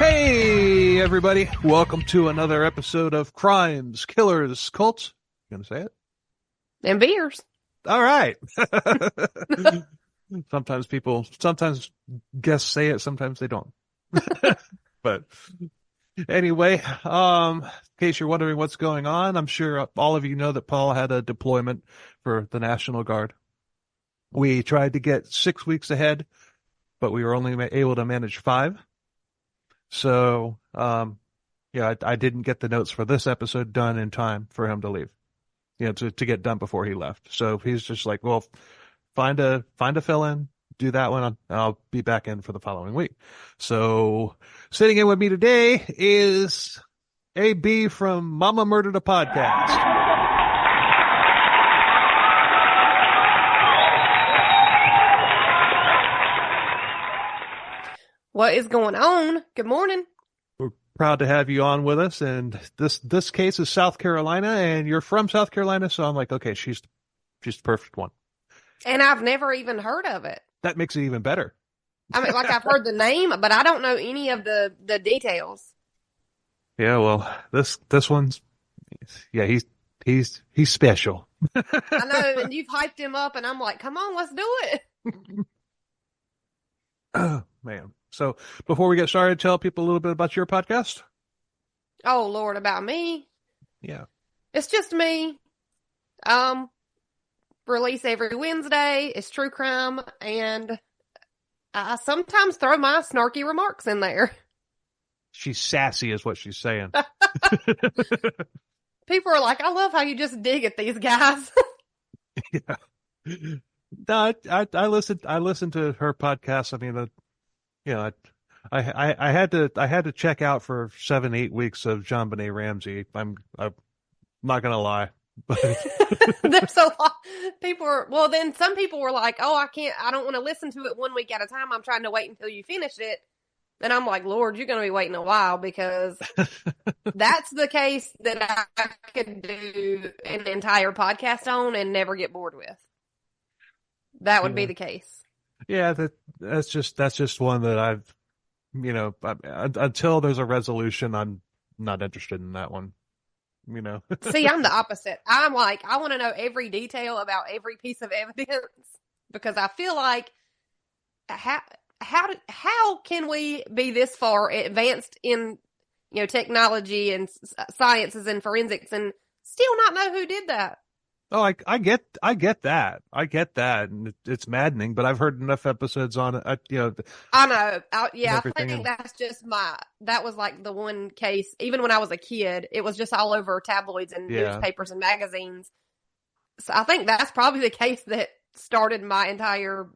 Hey, everybody. Welcome to another episode of Crimes, Killers, Cults. You gonna say it? And beers. All right. Sometimes guests say it, sometimes they don't. But anyway, in case you're wondering what's going on, I'm sure all of you know that Paul had a deployment for the National Guard. We tried to get 6 weeks ahead, but we were only able to manage 5. So, I didn't get the notes for this episode done in time for him to leave, to get done before he left. So he's just like, well, find a fill-in, do that one, and I'll be back in for the following week. So sitting in with me today is AB from Momma Murdered A Podcast. What is going on? Good morning. We're proud to have you on with us. And this case is South Carolina, and you're from South Carolina. So I'm like, okay, she's the perfect one. And I've never even heard of it. That makes it even better. I mean, like I've heard the name, but I don't know any of the details. Yeah, well, this one's, yeah, he's special. I know, and you've hyped him up, and I'm like, come on, let's do it. Oh, man. So before we get started, tell people a little bit about your podcast. Oh, Lord, about me? Yeah. It's just me. Release every Wednesday. It's true crime, and I sometimes throw my snarky remarks in there. She's sassy is what she's saying. People are like, I love how you just dig at these guys. Yeah. No, I listened to her podcast. I mean, I had to check out for 7-8 weeks of JonBenet Ramsey. I'm not gonna lie. But There's a lot. Then some people were like, oh, I don't want to listen to it 1 week at a time. I'm trying to wait until you finish it. And I'm like, Lord, you're going to be waiting a while, because that's the case that I could do an entire podcast on and never get bored with. That would be the case. Yeah, that's just one that I've, until there's a resolution, I'm not interested in that one. See, I'm the opposite. I'm like, I want to know every detail about every piece of evidence, because I feel like how can we be this far advanced in technology and sciences and forensics and still not know who did that? Oh, I get that. I get that, and it's maddening. But I've heard enough episodes on it. I know. I think that's just that was like the one case. Even when I was a kid, it was just all over tabloids and newspapers and magazines. So I think that's probably the case that started my entire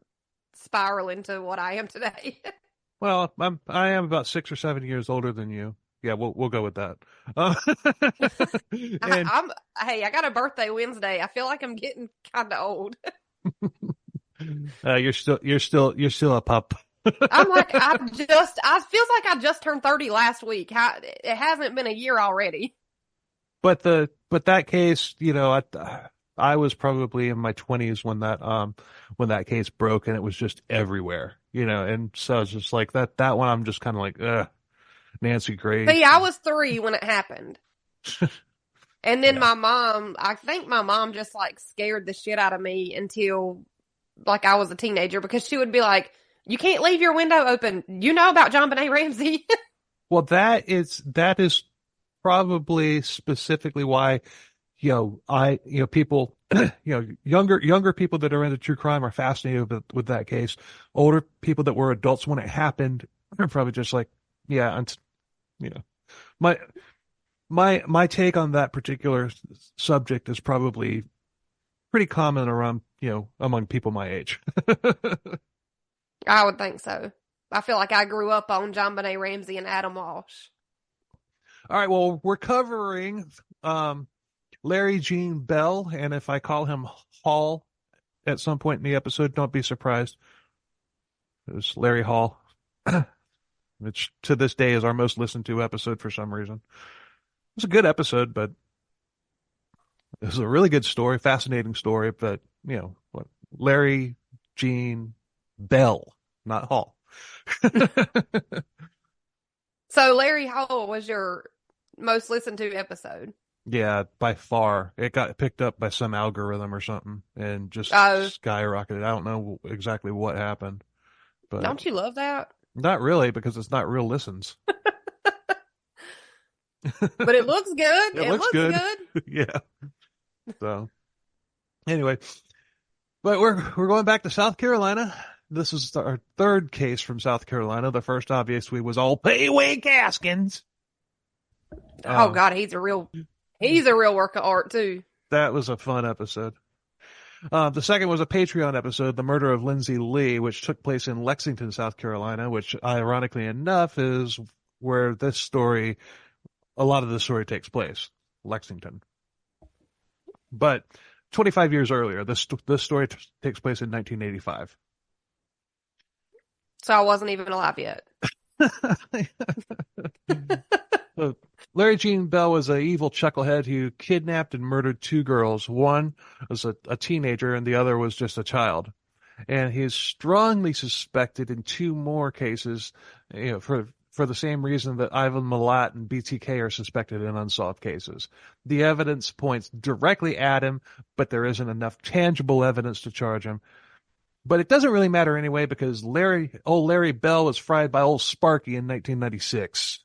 spiral into what I am today. Well, I am about 6 or 7 years older than you. Yeah, we'll go with that. Hey, I got a birthday Wednesday. I feel like I'm getting kind of old. You're still a pup. I'm like, I feels like I just turned 30 last week. It hasn't been a year already. But that case, I was probably in my 20s when that case broke, and it was just everywhere, and so it's just like that one. I'm just kind of like, ugh. Nancy Grace. See, I was 3 when it happened. And then I think my mom just like scared the shit out of me until like I was a teenager, because she would be like, you can't leave your window open. You know about JonBenet Ramsey. Well, that is probably specifically why, people, younger people that are into true crime are fascinated with that case. Older people that were adults when it happened are probably just like, yeah, and my take on that particular subject is probably pretty common around, among people my age. I would think so. I feel like I grew up on JonBenet Ramsey and Adam Walsh. All right, well, we're covering Larry Gene Bell, and if I call him Hall at some point in the episode, don't be surprised. It was Larry Hall. Which to this day is our most listened to episode for some reason. It was a good episode, but it was a really good story, fascinating story. But, Larry Gene Bell, not Hall. So Larry Hall was your most listened to episode. Yeah, by far. It got picked up by some algorithm or something and just Oh, skyrocketed. I don't know exactly what happened, but don't you love that? not really because it's not real listens. But it looks good. It looks good. Yeah. So anyway, but we're going back to South Carolina. This is our third case from South Carolina. The first, obviously, was old Pee Wee Gaskins. Oh God, he's a real work of art too. That was a fun episode. The second was a Patreon episode, The Murder of Lindsay Lee, which took place in Lexington, South Carolina, which ironically enough is where a lot of the story takes place, Lexington. But 25 years earlier, this story takes place in 1985. So I wasn't even alive yet. So, Larry Gene Bell was an evil chucklehead who kidnapped and murdered two girls. One was a teenager and the other was just a child. And he is strongly suspected in two more cases, for the same reason that Ivan Milat and BTK are suspected in unsolved cases. The evidence points directly at him, but there isn't enough tangible evidence to charge him. But it doesn't really matter anyway because Larry Bell was fried by old Sparky in 1996.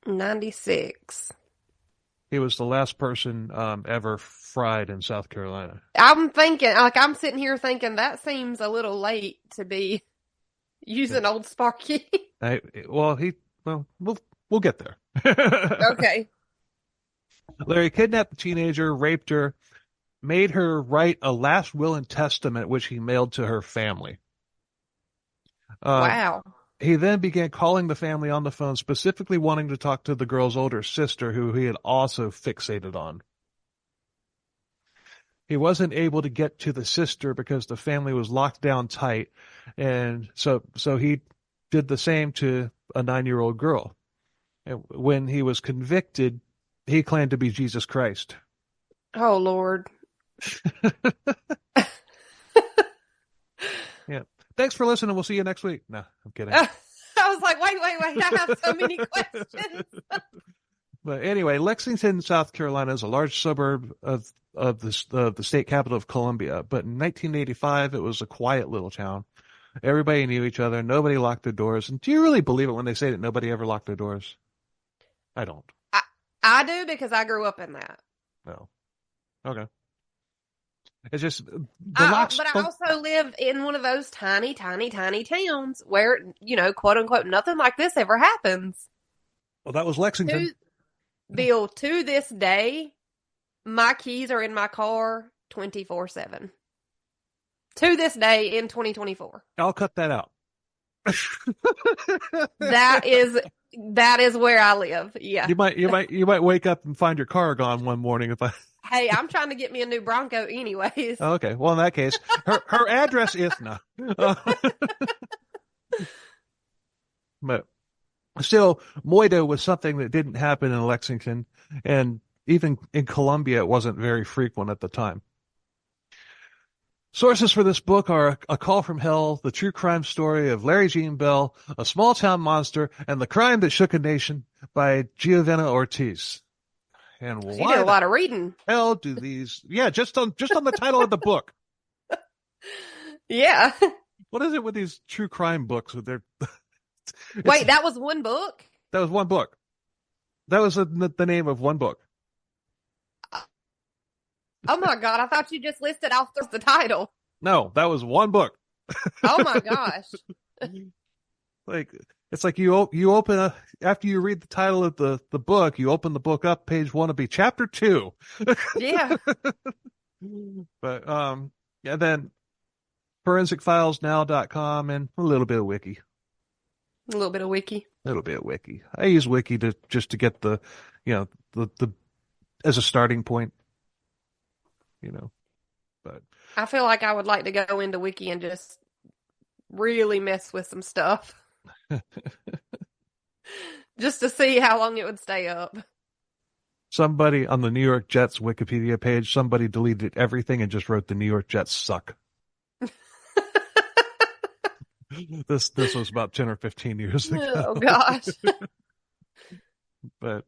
96. He was the last person ever fried in South Carolina. I'm sitting here thinking that seems a little late to be using old Sparky. We'll get there. Okay. Larry kidnapped the teenager, raped her, made her write a last will and testament, which he mailed to her family. Wow. He then began calling the family on the phone, specifically wanting to talk to the girl's older sister, who he had also fixated on. He wasn't able to get to the sister because the family was locked down tight, and so he did the same to a 9-year-old girl. And when he was convicted, he claimed to be Jesus Christ. Oh, Lord. Yeah. Thanks for listening. We'll see you next week. No, I'm kidding. I was like, wait. I have so many questions. But anyway, Lexington, South Carolina is a large suburb of the state capital of Columbia. But in 1985, it was a quiet little town. Everybody knew each other. Nobody locked their doors. And do you really believe it when they say that nobody ever locked their doors? I don't. I do because I grew up in that. No. Okay. It's just but I also live in one of those tiny, tiny, tiny towns where, quote unquote, nothing like this ever happens. Well, that was Lexington. Bill, to this day, my keys are in my car 24/7. To this day in 2024. I'll cut that out. That is where I live. Yeah. You might wake up and find your car gone one morning if I. Hey, I'm trying to get me a new Bronco anyways. Okay. Well, in that case, her address is no. But still, moido was something that didn't happen in Lexington, and even in Columbia, it wasn't very frequent at the time. Sources for this book are A Call from Hell, The True Crime Story of Larry Gene Bell, A Small Town Monster, and The Crime That Shook a Nation by Giovanna Ortiz. And you did a lot of reading. Hell do these? Yeah, just on the title of the book. Yeah. What is it with these true crime books? With their Wait, that was one book? That was one book. That was the name of one book. Oh my God! I thought you just listed off the title. No, that was one book. Oh my gosh! It's like you open after you read the title of the book, you open the book up, page 1 will be chapter 2. Yeah. But yeah, then forensicfilesnow.com and a little bit of wiki. A little bit of wiki. A little bit of wiki. I use wiki to get the as a starting point. But I feel like I would like to go into wiki and just really mess with some stuff. Just to see how long it would stay up. Somebody on the New York Jets Wikipedia page, somebody deleted everything and just wrote the New York Jets suck. This was about 10 or 15 years ago. Oh gosh. But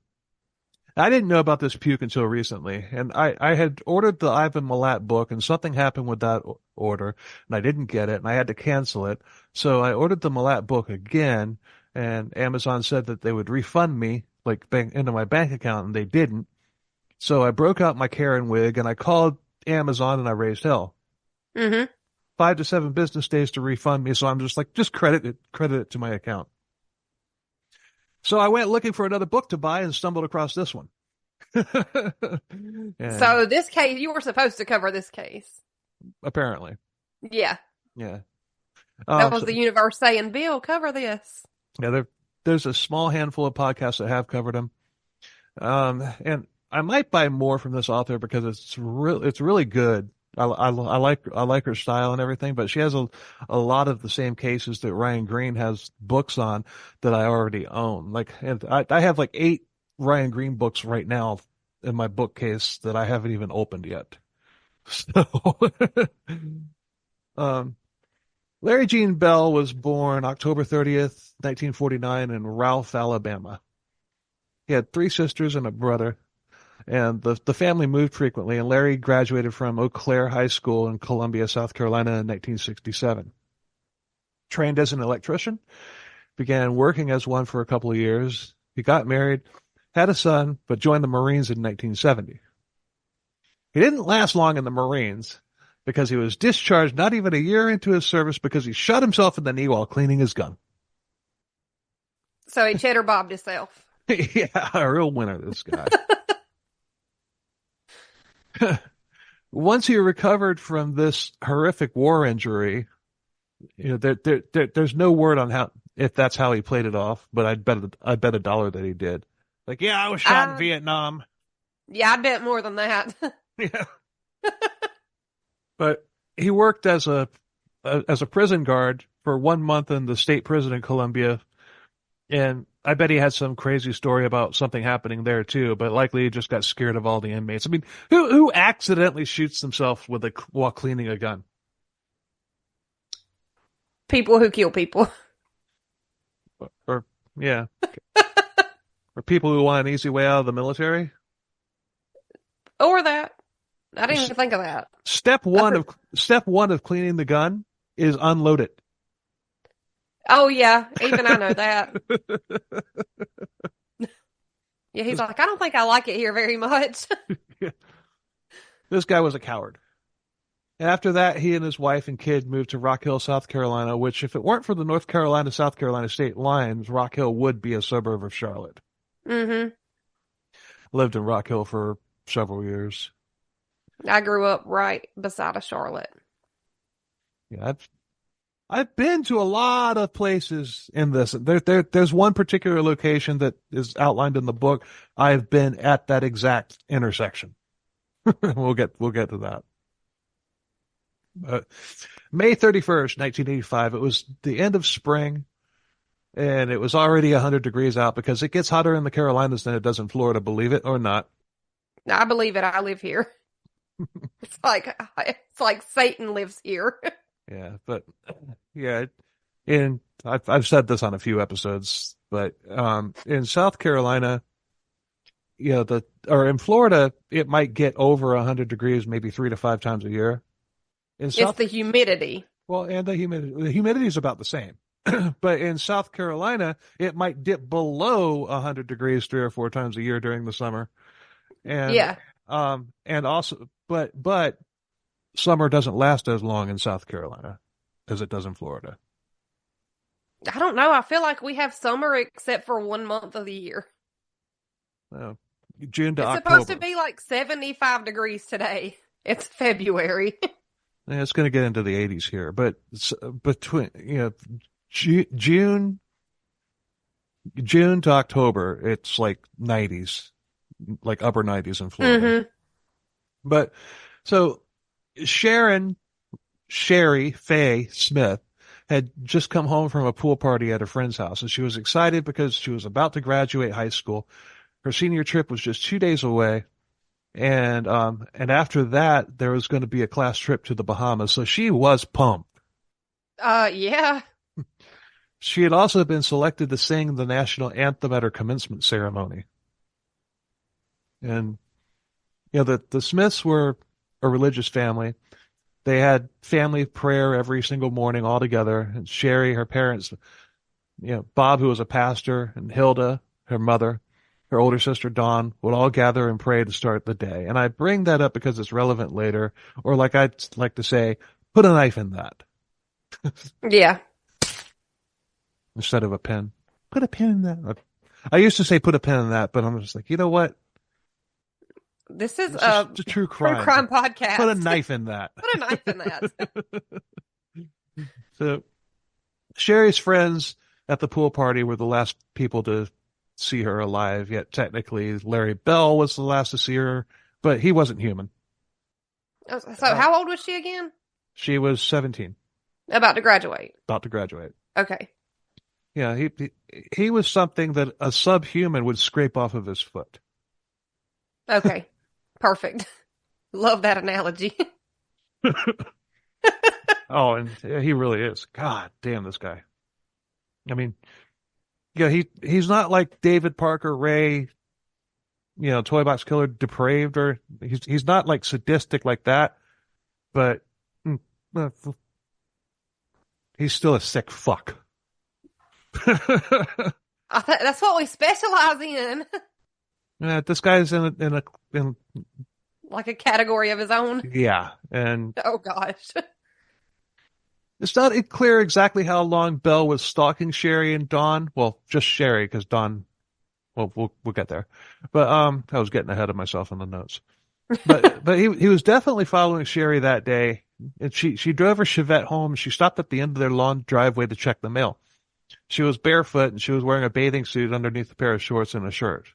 I didn't know about this puke until recently. And I had ordered the Ivan Milat book, and something happened with that order, and I didn't get it, and I had to cancel it. So I ordered the Milat book again, and Amazon said that they would refund me, like, into my bank account, and they didn't. So I broke out my Karen wig, and I called Amazon, and I raised hell. Mm-hmm. 5 to 7 business days to refund me. So I'm just like, just credit it to my account. So I went looking for another book to buy and stumbled across this one. So this case, you were supposed to cover this case. Apparently. Yeah. Yeah. That was the universe saying, Bill, cover this. Yeah, there's a small handful of podcasts that have covered them. And I might buy more from this author because it's really good. I like her style and everything, but she has a lot of the same cases that Ryan Green has books on that I already own. Like, and I have like 8 Ryan Green books right now in my bookcase that I haven't even opened yet. So, Larry Gene Bell was born October 30th, 1949 in Ralph, Alabama. He had 3 sisters and a brother. And the family moved frequently, and Larry graduated from Eau Claire High School in Columbia, South Carolina in 1967. Trained as an electrician, began working as one for a couple of years. He got married, had a son, but joined the Marines in 1970. He didn't last long in the Marines because he was discharged not even a year into his service because he shot himself in the knee while cleaning his gun. So he cheddar bobbed himself. Yeah, a real winner, this guy. Once he recovered from this horrific war injury, you know, there's no word on if that's how he played it off, but I'd bet $1 that he did. Like, yeah, I was shot in Vietnam. Yeah, I bet more than that. Yeah. But he worked as a prison guard for 1 month in the state prison in Columbia, and I bet he had some crazy story about something happening there too, but likely he just got scared of all the inmates. I mean, who accidentally shoots themselves while cleaning a gun? People who kill people. Or yeah. Or people who want an easy way out of the military? Or that. I didn't even think of that. Step one of cleaning the gun is unload it. Oh yeah, even I know that. Yeah, he's like, I don't think I like it here very much. Yeah. This guy was a coward. After that, he and his wife and kid moved to Rock Hill, South Carolina, which, if it weren't for the North Carolina-South Carolina state lines, Rock Hill would be a suburb of Charlotte. Mm-hmm. Lived in Rock Hill for several years. I grew up right beside of Charlotte. Yeah, I've been to a lot of places in this. There's one particular location that is outlined in the book. I've been at that exact intersection. We'll get to that. May 31st, 1985. It was the end of spring, and it was already 100 degrees out because it gets hotter in the Carolinas than it does in Florida, believe it or not. I believe it. I live here. It's like Satan lives here. Yeah, but yeah, and I've said this on a few episodes, but in South Carolina, you know, or in Florida, it might get over 100 degrees maybe 3 to 5 times a year. It's the humidity. Well, and the humidity is about the same. But in South Carolina, it might dip below 100 degrees 3 or 4 times a year during the summer. And yeah. And also, but summer doesn't last as long in South Carolina as it does in Florida. I don't know. I feel like we have summer except for 1 month of the year. June to October. It's supposed to be like 75 degrees today. It's February. Yeah, it's going to get into the 80s here, but it's between, you know, June to October, it's like 90s, like upper 90s in Florida. Mm-hmm. But so Shari Smith had just come home from a pool party at a friend's house, and she was excited because she was about to graduate high school. Her senior trip was just 2 days away. And after that, there was going to be a class trip to the Bahamas. So she was pumped. Yeah. She had also been selected to sing the national anthem at her commencement ceremony. And, the Smiths were a religious family. They had family prayer every single morning all together. And Shari, her parents, Bob, who was a pastor, and Hilda, her mother, her older sister, Dawn, would all gather and pray to start the day. And I bring that up because it's relevant later, or like I'd like to say, put a knife in that. Yeah. Instead of a pen. Put a pin in that. I used to say put a pin in that, but I'm just like, you know what? This is a true crime podcast. Put a knife in that. Put a knife in that. So, Shari's friends at the pool party were the last people to see her alive, yet technically Larry Bell was the last to see her, but he wasn't human. So how old was she again? She was 17. About to graduate. Okay. Yeah, he was something that a subhuman would scrape off of his foot. Okay. Perfect. Love that analogy. Oh, and he really is. God damn, this guy. I mean, he's not like David Parker Ray, toy box killer, depraved, or he's not like sadistic like that, but he's still a sick fuck. That's what we specialize in. Yeah, this guy's in like a category of his own. Yeah, and oh gosh, it's not clear exactly how long Bell was stalking Shari and Dawn. Well, just Shari, because Dawn. Well, we'll get there. But I was getting ahead of myself in the notes. But he was definitely following Shari that day, and she drove her Chevette home. She stopped at the end of their long driveway to check the mail. She was barefoot and she was wearing a bathing suit underneath a pair of shorts and a shirt.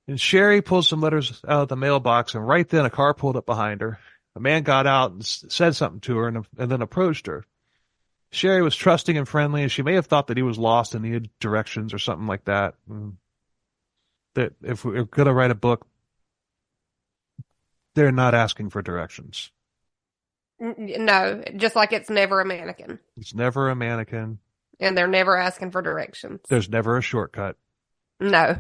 And Shari pulled some letters out of the mailbox, and right then a car pulled up behind her. A man got out and said something to her and then approached her. Shari was trusting and friendly, and she may have thought that he was lost and needed directions or something like that. And that if we're going to write a book, they're not asking for directions. No, just like it's never a mannequin. It's never a mannequin. And they're never asking for directions. There's never a shortcut. No.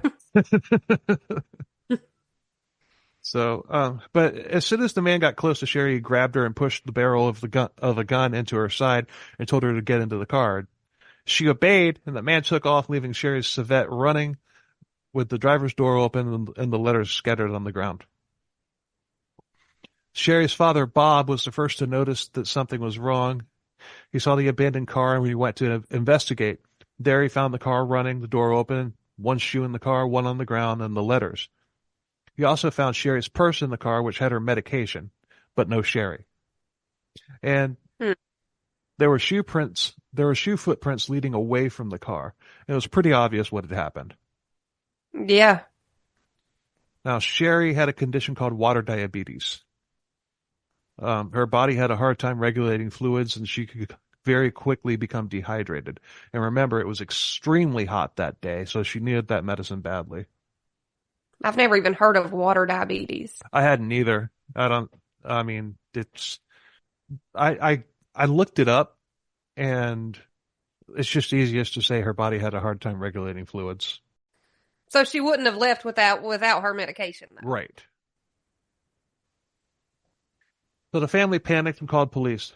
So, but as soon as the man got close to Shari, he grabbed her and pushed the barrel of a gun into her side and told her to get into the car. She obeyed, and the man took off, leaving Shari's Chevette running with the driver's door open and the letters scattered on the ground. Shari's father, Bob, was the first to notice that something was wrong. He saw the abandoned car and he went to investigate. There he found the car running, the door open, one shoe in the car, one on the ground, and the letters. He also found Shari's purse in the car, which had her medication, but no Shari. And there were shoe footprints leading away from the car. It was pretty obvious what had happened. Yeah. Now, Shari had a condition called water diabetes. Her body had a hard time regulating fluids, and she could very quickly become dehydrated. And remember, it was extremely hot that day, so she needed that medicine badly. I've never even heard of water diabetes. I hadn't either. I looked it up, and it's just easiest to say her body had a hard time regulating fluids. So she wouldn't have left without her medication, though. Right. So the family panicked and called police.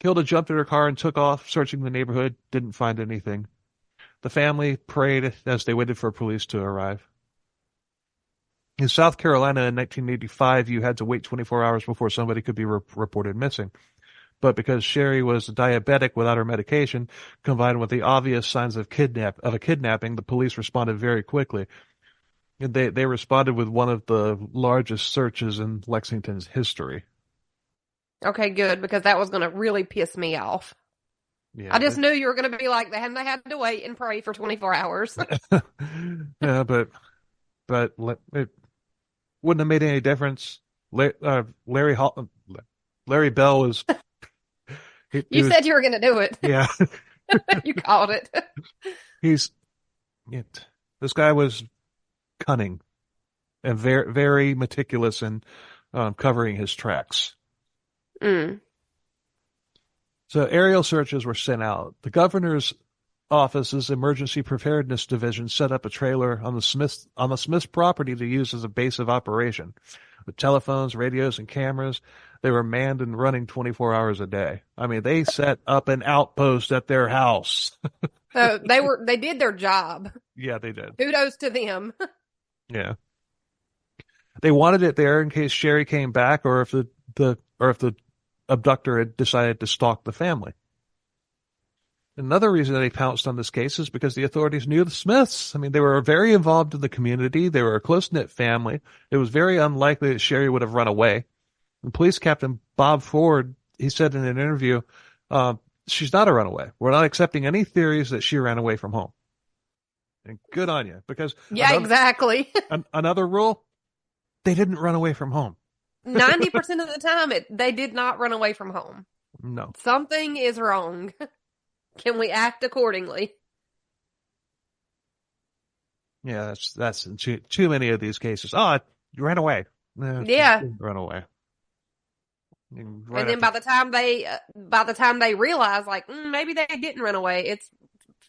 Hilda jumped in her car and took off, searching the neighborhood, didn't find anything. The family prayed as they waited for police to arrive. In South Carolina in 1985, you had to wait 24 hours before somebody could be reported missing. But because Shari was diabetic without her medication, combined with the obvious signs of a kidnapping, the police responded very quickly. And they responded with one of the largest searches in Lexington's history. Okay, good, because that was going to really piss me off. Yeah, I just knew you were going to be like, they had to wait and pray for 24 hours. Yeah, but it wouldn't have made any difference. Larry Bell was... You said you were going to do it. Yeah. You called it. This guy was cunning and very, very meticulous in covering his tracks. So aerial searches were sent out. The governor's office's emergency preparedness division set up a trailer on the Smith's property to use as a base of operation. With telephones, radios, and cameras, they were manned and running 24 hours a day. I mean, they set up an outpost at their house. So they did their job. Yeah, they did. Kudos to them. Yeah. They wanted it there in case Shari came back or if the abductor had decided to stalk the family. Another reason they pounced on this case is because the authorities knew the Smiths. I mean, they were very involved in the community. They were a close-knit family. It was very unlikely that Shari would have run away. And police captain Bob Ford, he said in an interview, she's not a runaway. We're not accepting any theories that she ran away from home. And good on you, because exactly. Another rule, they didn't run away from home. 90% of the time, they did not run away from home. No. Something is wrong. Can we act accordingly? Yeah, that's too many of these cases. Oh, you ran away. Yeah. Run away. And then by the time they realize, like, maybe they didn't run away, it's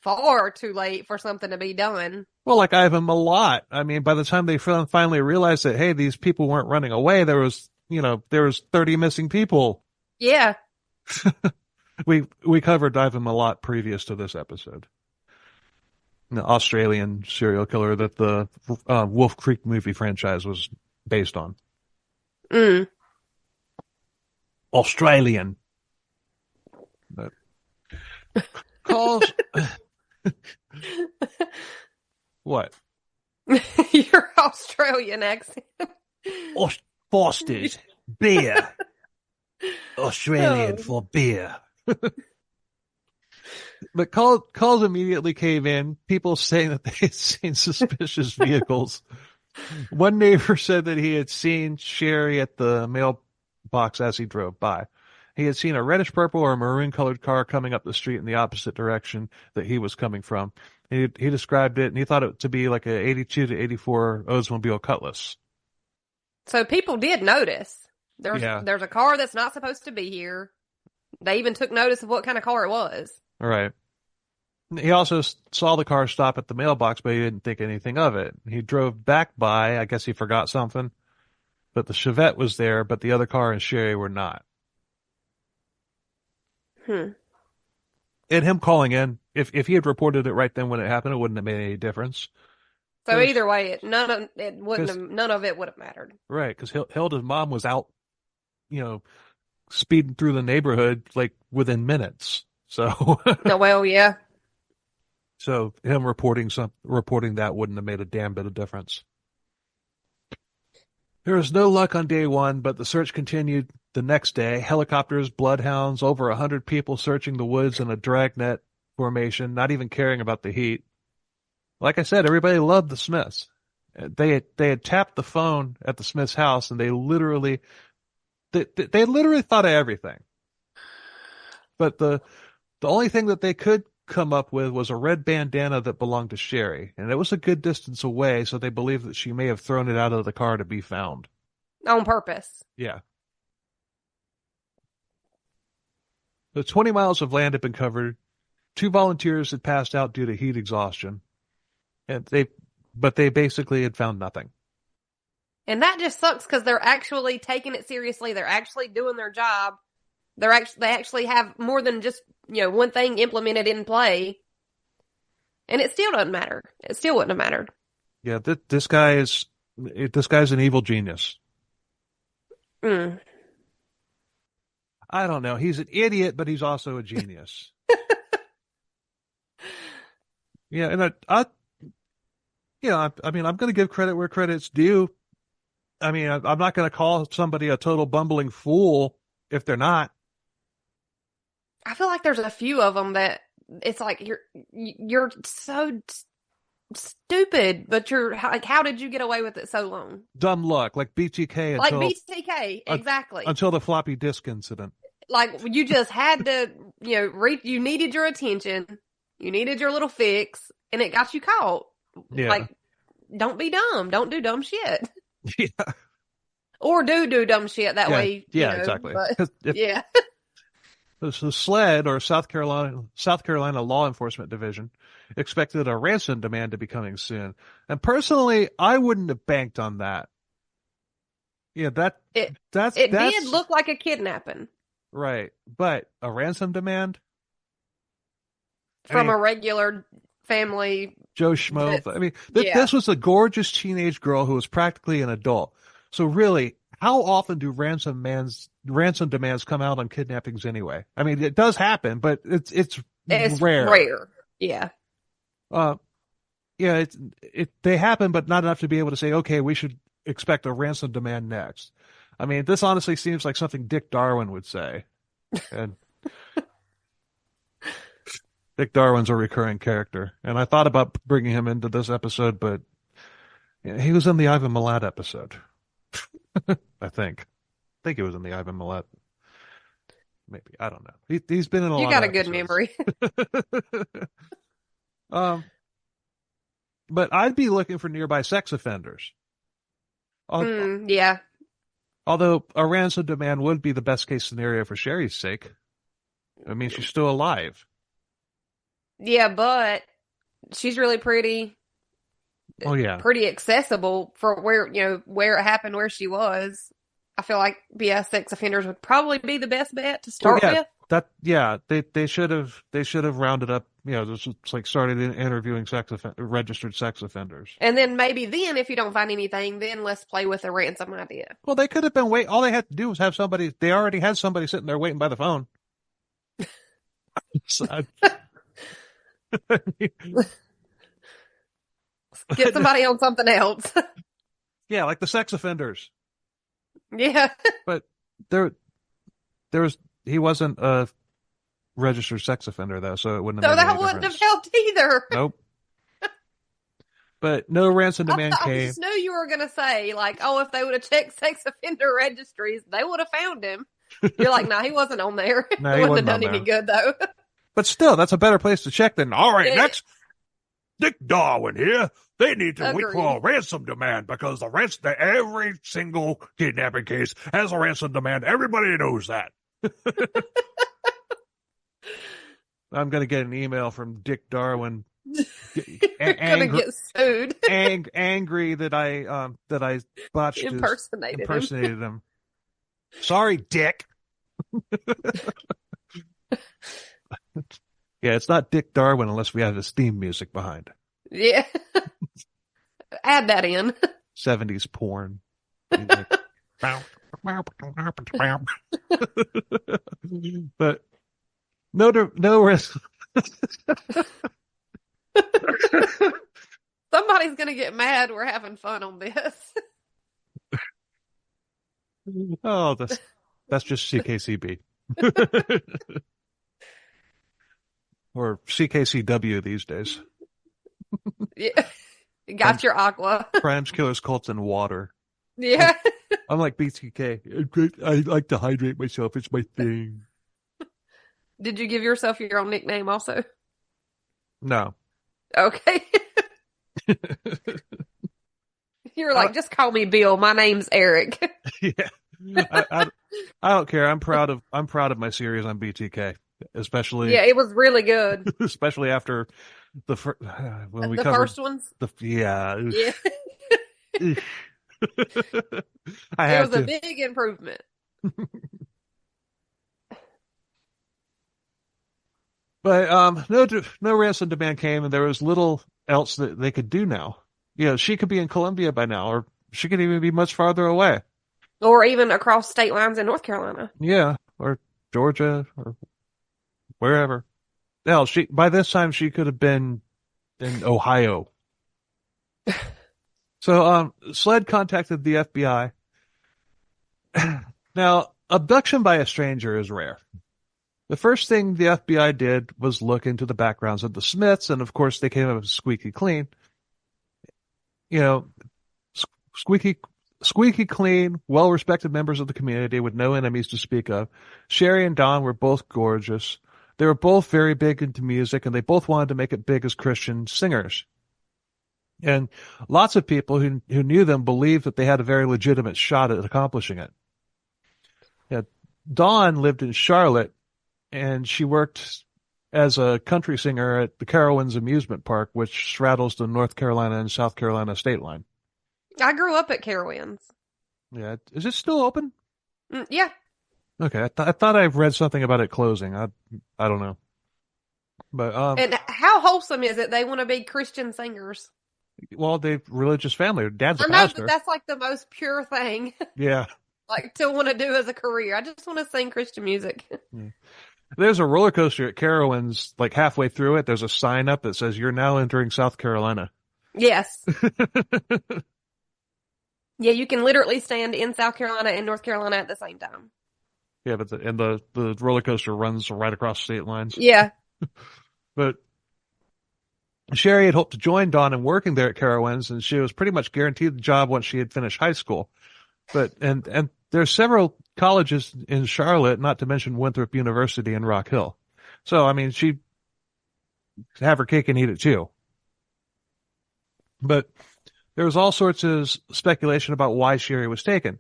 far too late for something to be done. Well, like Ivan Milat. I mean, by the time they finally realized that, hey, these people weren't running away, there was 30 missing people. Yeah. We covered Ivan Milat previous to this episode. The Australian serial killer that the Wolf Creek movie franchise was based on. Australian. But calls. What? Your Australian accent. Foster's beer. Australian for beer. But calls immediately came in. People saying that they had seen suspicious vehicles. One neighbor said that he had seen Shari at the mailbox as he drove by. He had seen a reddish purple or maroon colored car coming up the street in the opposite direction that he was coming from. He described it, and he thought it to be like a 82 to 84 Oldsmobile Cutlass. So people did notice. There's a car that's not supposed to be here. They even took notice of what kind of car it was. All right. He also saw the car stop at the mailbox, but he didn't think anything of it. He drove back by. I guess he forgot something. But the Chevette was there, but the other car and Shari were not. And him calling in, if he had reported it right then when it happened, it wouldn't have made any difference. So either way, none of it would have mattered. Right, because Hilda's mom was out, speeding through the neighborhood like within minutes. So. No, well, yeah. So him reporting that wouldn't have made a damn bit of difference. There was no luck on day one, but the search continued the next day. Helicopters, bloodhounds, over 100 people searching the woods in a dragnet formation, not even caring about the heat. Like I said, everybody loved the Smiths. They had tapped the phone at the Smiths' house, and they literally thought of everything. But the only thing that they could come up with was a red bandana that belonged to Shari, and it was a good distance away, so they believed that she may have thrown it out of the car to be found. On purpose. Yeah. The 20 miles of land had been covered. 2 volunteers had passed out due to heat exhaustion. But they basically had found nothing. And that just sucks because they're actually taking it seriously. They're actually doing their job. They actually have more than just, one thing implemented in play. And it still doesn't matter. It still wouldn't have mattered. Yeah, this guy's an evil genius. I don't know. He's an idiot, but he's also a genius. Yeah, and I'm going to give credit where credit's due. I mean, I'm not going to call somebody a total bumbling fool if they're not. I feel like there's a few of them that it's like you're so stupid, but you're like, how did you get away with it so long? Dumb luck, like BTK. Exactly. Until the floppy disk incident. Like you just had to, you needed your attention, you needed your little fix, and it got you caught. Yeah. Like, don't be dumb. Don't do dumb shit. Yeah. Or do dumb shit that way. Yeah, exactly. But, yeah. The SLED, or South Carolina Law Enforcement Division, expected a ransom demand to be coming soon. And personally, I wouldn't have banked on that. Yeah, that's did look like a kidnapping right. But a ransom demand? from a regular family. Joe Schmo. I mean, yeah. this was a gorgeous teenage girl who was practically an adult. So really, how often do ransom demands come out on kidnappings anyway? I mean, it does happen, but it's rare. Rare. Yeah. Yeah, they happen, but not enough to be able to say, okay, we should expect a ransom demand next. I mean, this honestly seems like something Dick Darwin would say. And Dick Darwin's a recurring character. And I thought about bringing him into this episode, but he was in the Ivan Milat episode. I think he was in the Ivan Milat. Maybe. I don't know. He's been in a lot of You got a episodes. good memory. But I'd be looking for nearby sex offenders. Yeah. Although a ransom demand would be the best case scenario for Shari's sake. I mean, she's still alive. Yeah, but she's really pretty. Oh yeah. Pretty accessible for where it happened, where she was. I feel like sex offenders would probably be the best bet to start with. They should have rounded up, just like started interviewing registered sex offenders. And then maybe if you don't find anything, then let's play with a ransom idea. Well, they could have been all they had to do was have somebody, they already had somebody sitting there waiting by the phone. Get somebody on something else. Yeah, like the sex offenders. Yeah. But he wasn't a registered sex offender though, so it wouldn't have made any wouldn't difference. have helped either. Nope. But no ransom demand came. I just knew you were going to say, like, if they would have checked sex offender registries, they would have found him. You're like, nah, he wasn't on there. No, it he wouldn't have wasn't done any good, though. But still, that's a better place to check than, all right, next, Dick Darwin here. They need to wait for a ransom demand because every single kidnapping case has a ransom demand. Everybody knows that. I'm going to get an email from Dick Darwin. Gonna get sued. Angry that I botched impersonated him. Sorry, Dick. Yeah, it's not Dick Darwin unless we have his theme music behind. Yeah. Add that in. 70s porn. But no risk. Somebody's gonna get mad we're having fun on this. Oh, that's just CKCB. Or CKCW these days. Yeah. Got your aqua. Crimes, killers, cults, and water. Yeah. I'm like BTK. I like to hydrate myself. It's my thing. Did you give yourself your own nickname also? No. Okay. You're like, just call me Bill. My name's Eric. Yeah. I don't care. I'm proud of my series on BTK, especially. Yeah, it was really good. Especially after the first ones. Yeah. Yeah. It was a big improvement. But no ransom demand came, and there was little else that they could do now. She could be in Colombia by now, or she could even be much farther away. Or even across state lines in North Carolina. Yeah, or Georgia, or wherever. Hell, by this time she could have been in Ohio. So, SLED contacted the FBI. Now, abduction by a stranger is rare. The first thing the FBI did was look into the backgrounds of the Smiths, and of course they came up squeaky clean. Squeaky clean, well-respected members of the community with no enemies to speak of. Shari and Dawn were both gorgeous. They were both very big into music, and they both wanted to make it big as Christian singers. And lots of people who knew them believed that they had a very legitimate shot at accomplishing it. Yeah, Dawn lived in Charlotte, and she worked as a country singer at the Carowinds amusement park, which straddles the North Carolina and South Carolina state line. I grew up at Carowinds. Yeah, is it still open? Yeah. Okay, I thought I've read something about it closing. I don't know, but And how wholesome is it? They want to be Christian singers. well, they're religious family. Her dad's a I know pastor. that's like the most pure thing, Yeah. like to want to do as a career. I just want to sing Christian music. Yeah. There's a roller coaster at Carowinds, like halfway through it, there's a sign up that says, "You're now entering South Carolina." Yes. Yeah, you can literally stand in South Carolina and North Carolina at the same time. Yeah, but the roller coaster runs right across state lines. Yeah. But Shari had hoped to join Dawn in working there at Carowinds, and she was pretty much guaranteed the job once she had finished high school. But and there's several colleges in Charlotte, not to mention Winthrop University and Rock Hill. So I mean, she have her cake and eat it too. But there was all sorts of speculation about why Shari was taken.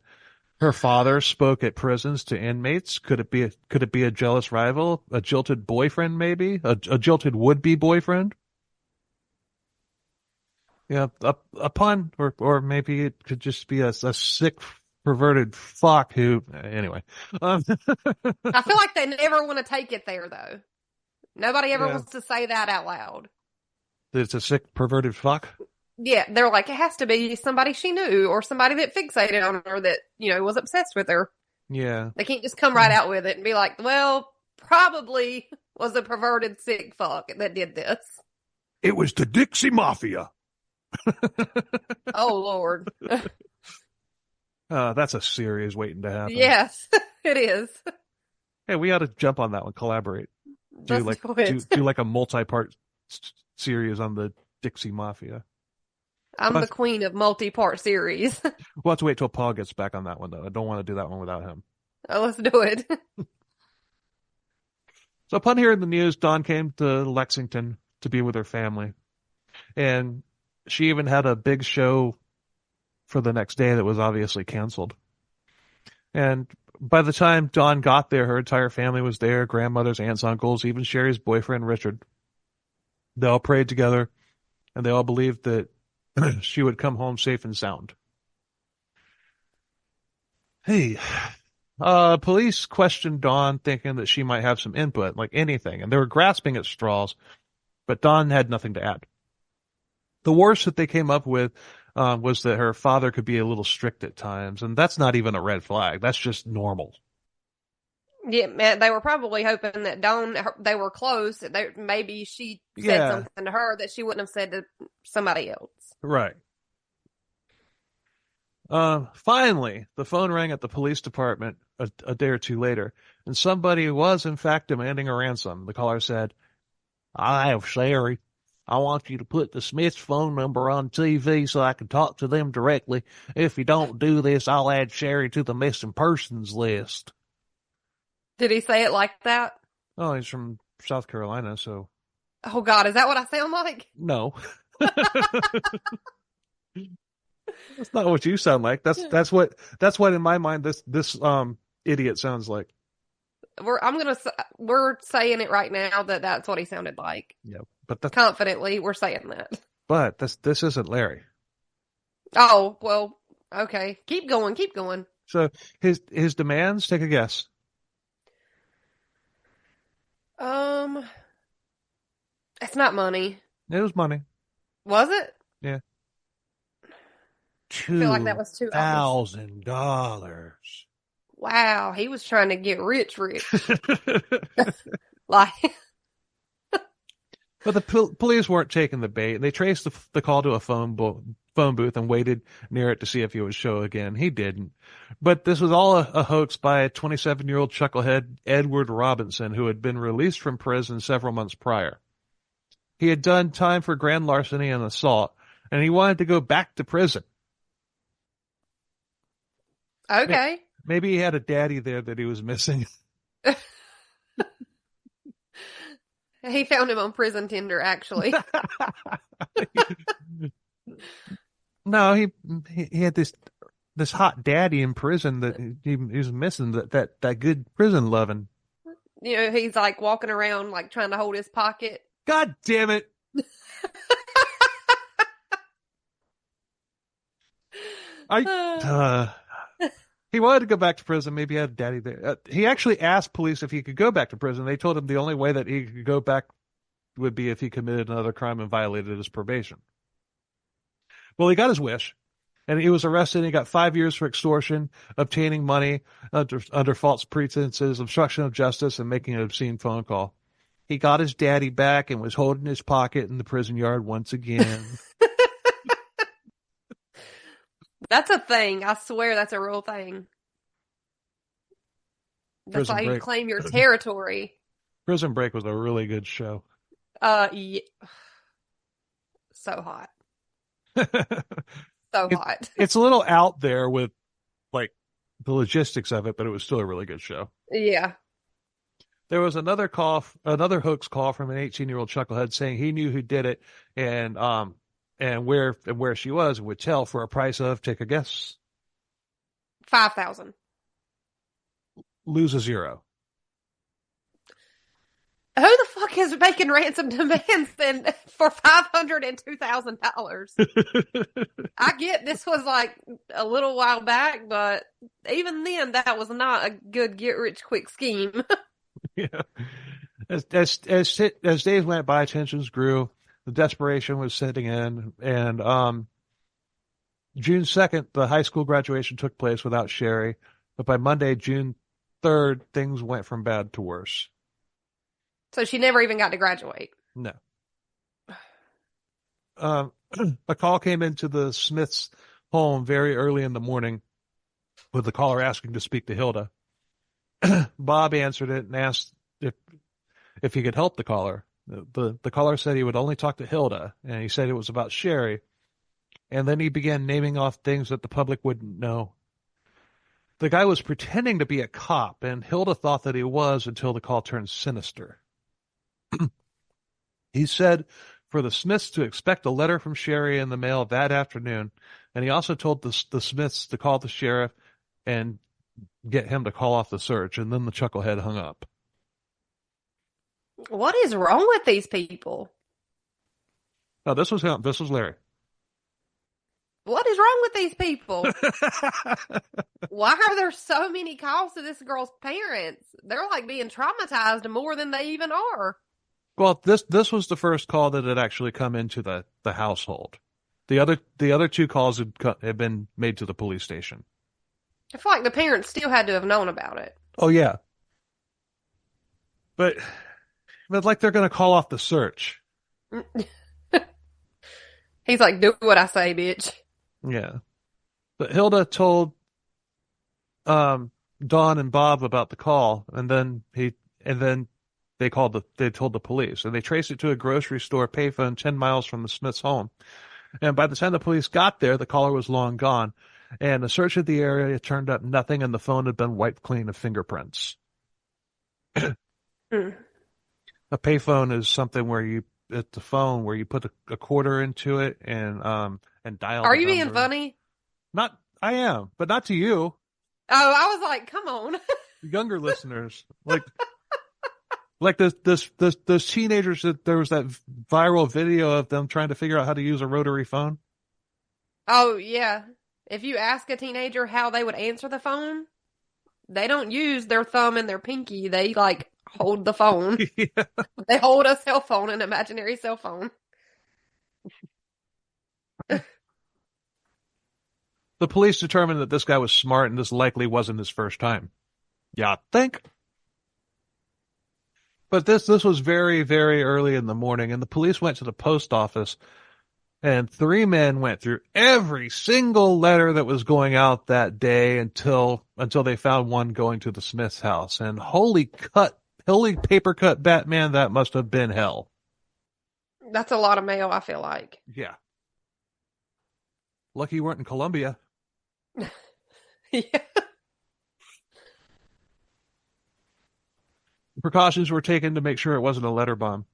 Her father spoke at prisons to inmates. Could it be a jealous rival, a jilted boyfriend, maybe a jilted would-be boyfriend? Yeah, or maybe it could just be a sick, perverted fuck who. Anyway, I feel like they never want to take it there, though. Nobody ever Yeah. wants to say that out loud. It's a sick, perverted fuck. Yeah, they're like, it has to be somebody she knew or somebody that fixated on her that, was obsessed with her. Yeah, They can't just come right out with it and be like, well, probably was a perverted sick fuck that did this. it was the Dixie Mafia. Oh, Lord. That's a series waiting to happen. Yes, it is. Hey, we ought to jump on that one. Collaborate. Let's do it. Do like a multi-part series on the Dixie Mafia. I'm the queen of multi-part series. We'll have to wait till Paul gets back on that one, though. I don't want to do that one without him. Oh, let's do it. So upon hearing the news, Dawn came to Lexington to be with her family. And she even had a big show for the next day that was obviously canceled. And by the time Dawn got there, her entire family was there, grandmothers, aunts, uncles, even Shari's boyfriend, Richard. They all prayed together, and they all believed that she would come home safe and sound. Hey, police questioned Dawn, thinking that she might have some input, like anything, and they were grasping at straws, but Dawn had nothing to add. The worst that they came up with was that her father could be a little strict at times, and that's not even a red flag. That's just normal. Yeah, man, they were probably hoping that they were close. Maybe she said something to her that she wouldn't have said to somebody else. Right. Finally, the phone rang at the police department a day or two later, and somebody was, in fact, demanding a ransom. The caller said, "I have Shari. I want you to put the Smith's phone number on TV so I can talk to them directly. If you don't do this, I'll add Shari to the missing persons list." Did he say it like that? Oh, he's from South Carolina, so. Oh, God, is that what I sound like? No. That's not what you sound like. That's what in my mind this idiot sounds like. We're saying it right now that that's what he sounded like. Yeah, but confidently we're saying that. But this isn't Larry. Oh, well, okay. Keep going. So his demands, take a guess. It's not money. It was money. Was it? Yeah. I feel like that was $2,000. Wow, he was trying to get rich. Like, but the police weren't taking the bait. They traced the call to a phone booth and waited near it to see if he would show again. He didn't. But this was all a hoax by a 27-year-old chucklehead, Edward Robinson, who had been released from prison several months prior. He had done time for grand larceny and assault, and he wanted to go back to prison. okay. Maybe he had a daddy there that he was missing. He found him on Prison Tinder, actually. No, he had this hot daddy in prison that he was missing, that good prison loving. You know, he's like walking around like trying to hold his pocket. God damn it. He wanted to go back to prison. Maybe he had a daddy there. He actually asked police if he could go back to prison. They told him the only way that he could go back would be if he committed another crime and violated his probation. Well, he got his wish, and he was arrested. And he got 5 years for extortion, obtaining money under false pretenses, obstruction of justice, and making an obscene phone call. He got his daddy back and was holding his pocket in the prison yard once again. That's a thing. I swear that's a real thing. That's Prison how you Break. claim your territory. Prison Break was a really good show. Yeah. So hot. So hot. It's a little out there with like the logistics of it, but it was still a really good show. Yeah. There was another hoax call from an 18-year-old chucklehead saying he knew who did it and where she was and would tell for a price of, take a guess, $5,000. lose a zero. Who the fuck is making ransom demands then for $500 and $2,000? I get this was like a little while back, but even then, that was not a good get rich quick scheme. Yeah. As days went by, tensions grew. The desperation was setting in, and June 2nd, the high school graduation took place without Shari, but by Monday, June 3rd, things went from bad to worse. So she never even got to graduate. No. A call came into the Smiths' home very early in the morning with the caller asking to speak to Hilda. Bob answered it and asked if he could help the caller. The caller said he would only talk to Hilda, and he said it was about Shari. And then he began naming off things that the public wouldn't know. The guy was pretending to be a cop, and Hilda thought that he was until the call turned sinister. He said for the Smiths to expect a letter from Shari in the mail that afternoon, and he also told the Smiths to call the sheriff and get him to call off the search, and then the chucklehead hung up. What is wrong with these people? No, this was him. This was Larry. What is wrong with these people? Why are there so many calls to this girl's parents? They're like being traumatized more than they even are. Well, this was the first call that had actually come into the household. The other two calls had been made to the police station. I feel like the parents still had to have known about it. Oh yeah, but like they're going to call off the search. He's like, do what I say, bitch. Yeah, but Hilda told Dawn and Bob about the call, and then they told the police, and they traced it to a grocery store payphone 10 miles from the Smiths' home. And by the time the police got there, the caller was long gone. And a search of the area turned up nothing, and the phone had been wiped clean of fingerprints. A payphone is something where you put a quarter into it and dial. Are you being funny? Not, I am, but not to you. Oh, I was like, come on. Younger listeners, like those teenagers that there was that viral video of them trying to figure out how to use a rotary phone. Oh yeah. If you ask a teenager how they would answer the phone, they don't use their thumb and their pinky. They like hold the phone. Yeah. They hold a cell phone, an imaginary cell phone. The police determined that this guy was smart and this likely wasn't his first time. Yeah, think. But this was very, very early in the morning, and the police went to the post office, and 3 men went through every single letter that was going out that day until they found one going to the Smiths' house. And holy paper cut Batman, that must have been hell. That's a lot of mail, I feel like. Yeah. Lucky you weren't in Colombia. Yeah. Precautions were taken to make sure it wasn't a letter bomb.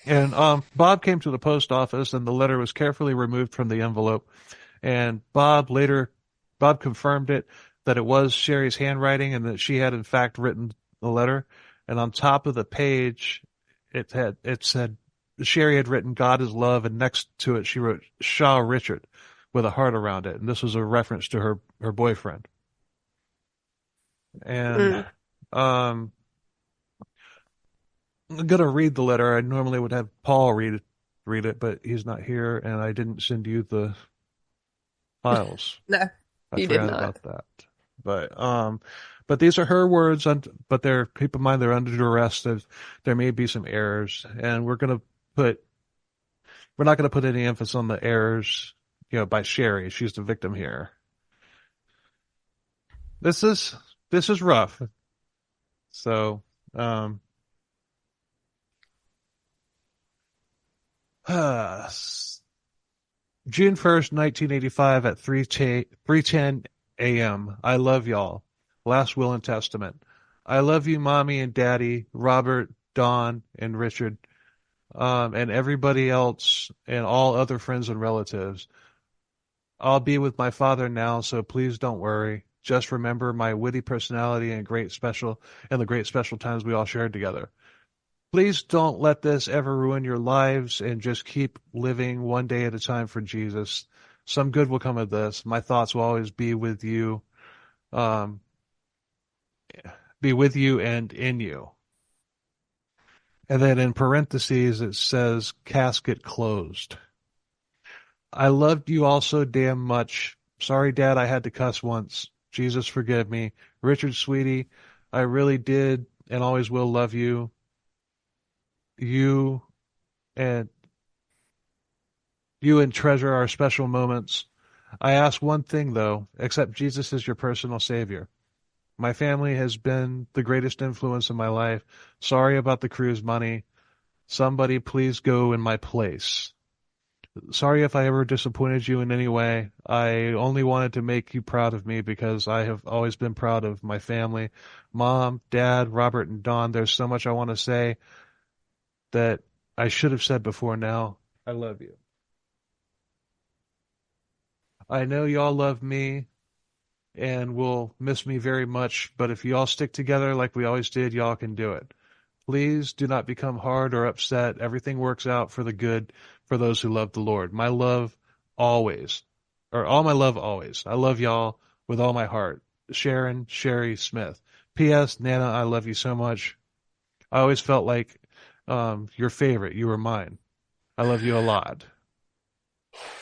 And Bob came to the post office, and the letter was carefully removed from the envelope. And Bob confirmed that it was Shari's handwriting and that she had in fact written the letter. And on top of the page, it said Shari had written "God is love," and next to it she wrote "Shaw Richard" with a heart around it, and this was a reference to her boyfriend. And um, I'm gonna read the letter. I normally would have Paul read it, but he's not here, and I didn't send you the files. No, I you did forgot not. about that. But these are her words, but they're, keep in mind they're under duress. There may be some errors, and we're not gonna put any emphasis on the errors, by Shari. She's the victim here. This is rough. So, June 1st, 1985 at 3:10 a.m. I love y'all. Last will and testament. I love you, Mommy and Daddy, Robert, Don, and Richard, and everybody else and all other friends and relatives. I'll be with my father now, so please don't worry. Just remember my witty personality and the great special times we all shared together. Please don't let this ever ruin your lives, and just keep living one day at a time for Jesus. Some good will come of this. My thoughts will always um, be with you and in you. And then in parentheses, it says casket closed. I loved you all so damn much. Sorry, Dad, I had to cuss once. Jesus, forgive me. Richard, sweetie, I really did and always will love you. You and treasure our special moments. I ask one thing though, accept Jesus as your personal savior. My family has been the greatest influence in my life. Sorry about the cruise money. Somebody please go in my place. Sorry if I ever disappointed you in any way. I only wanted to make you proud of me because I have always been proud of my family. Mom, Dad, Robert, and Don, there's so much I want to say that I should have said before now. I love you. I know y'all love me and will miss me very much, but if you all stick together like we always did, y'all can do it. Please do not become hard or upset. Everything works out for the good for those who love the Lord. My love always, or all my love always. I love y'all with all my heart. Shari Smith. P.S. Nana, I love you so much. I always felt like your favorite. You were mine. I love you a lot.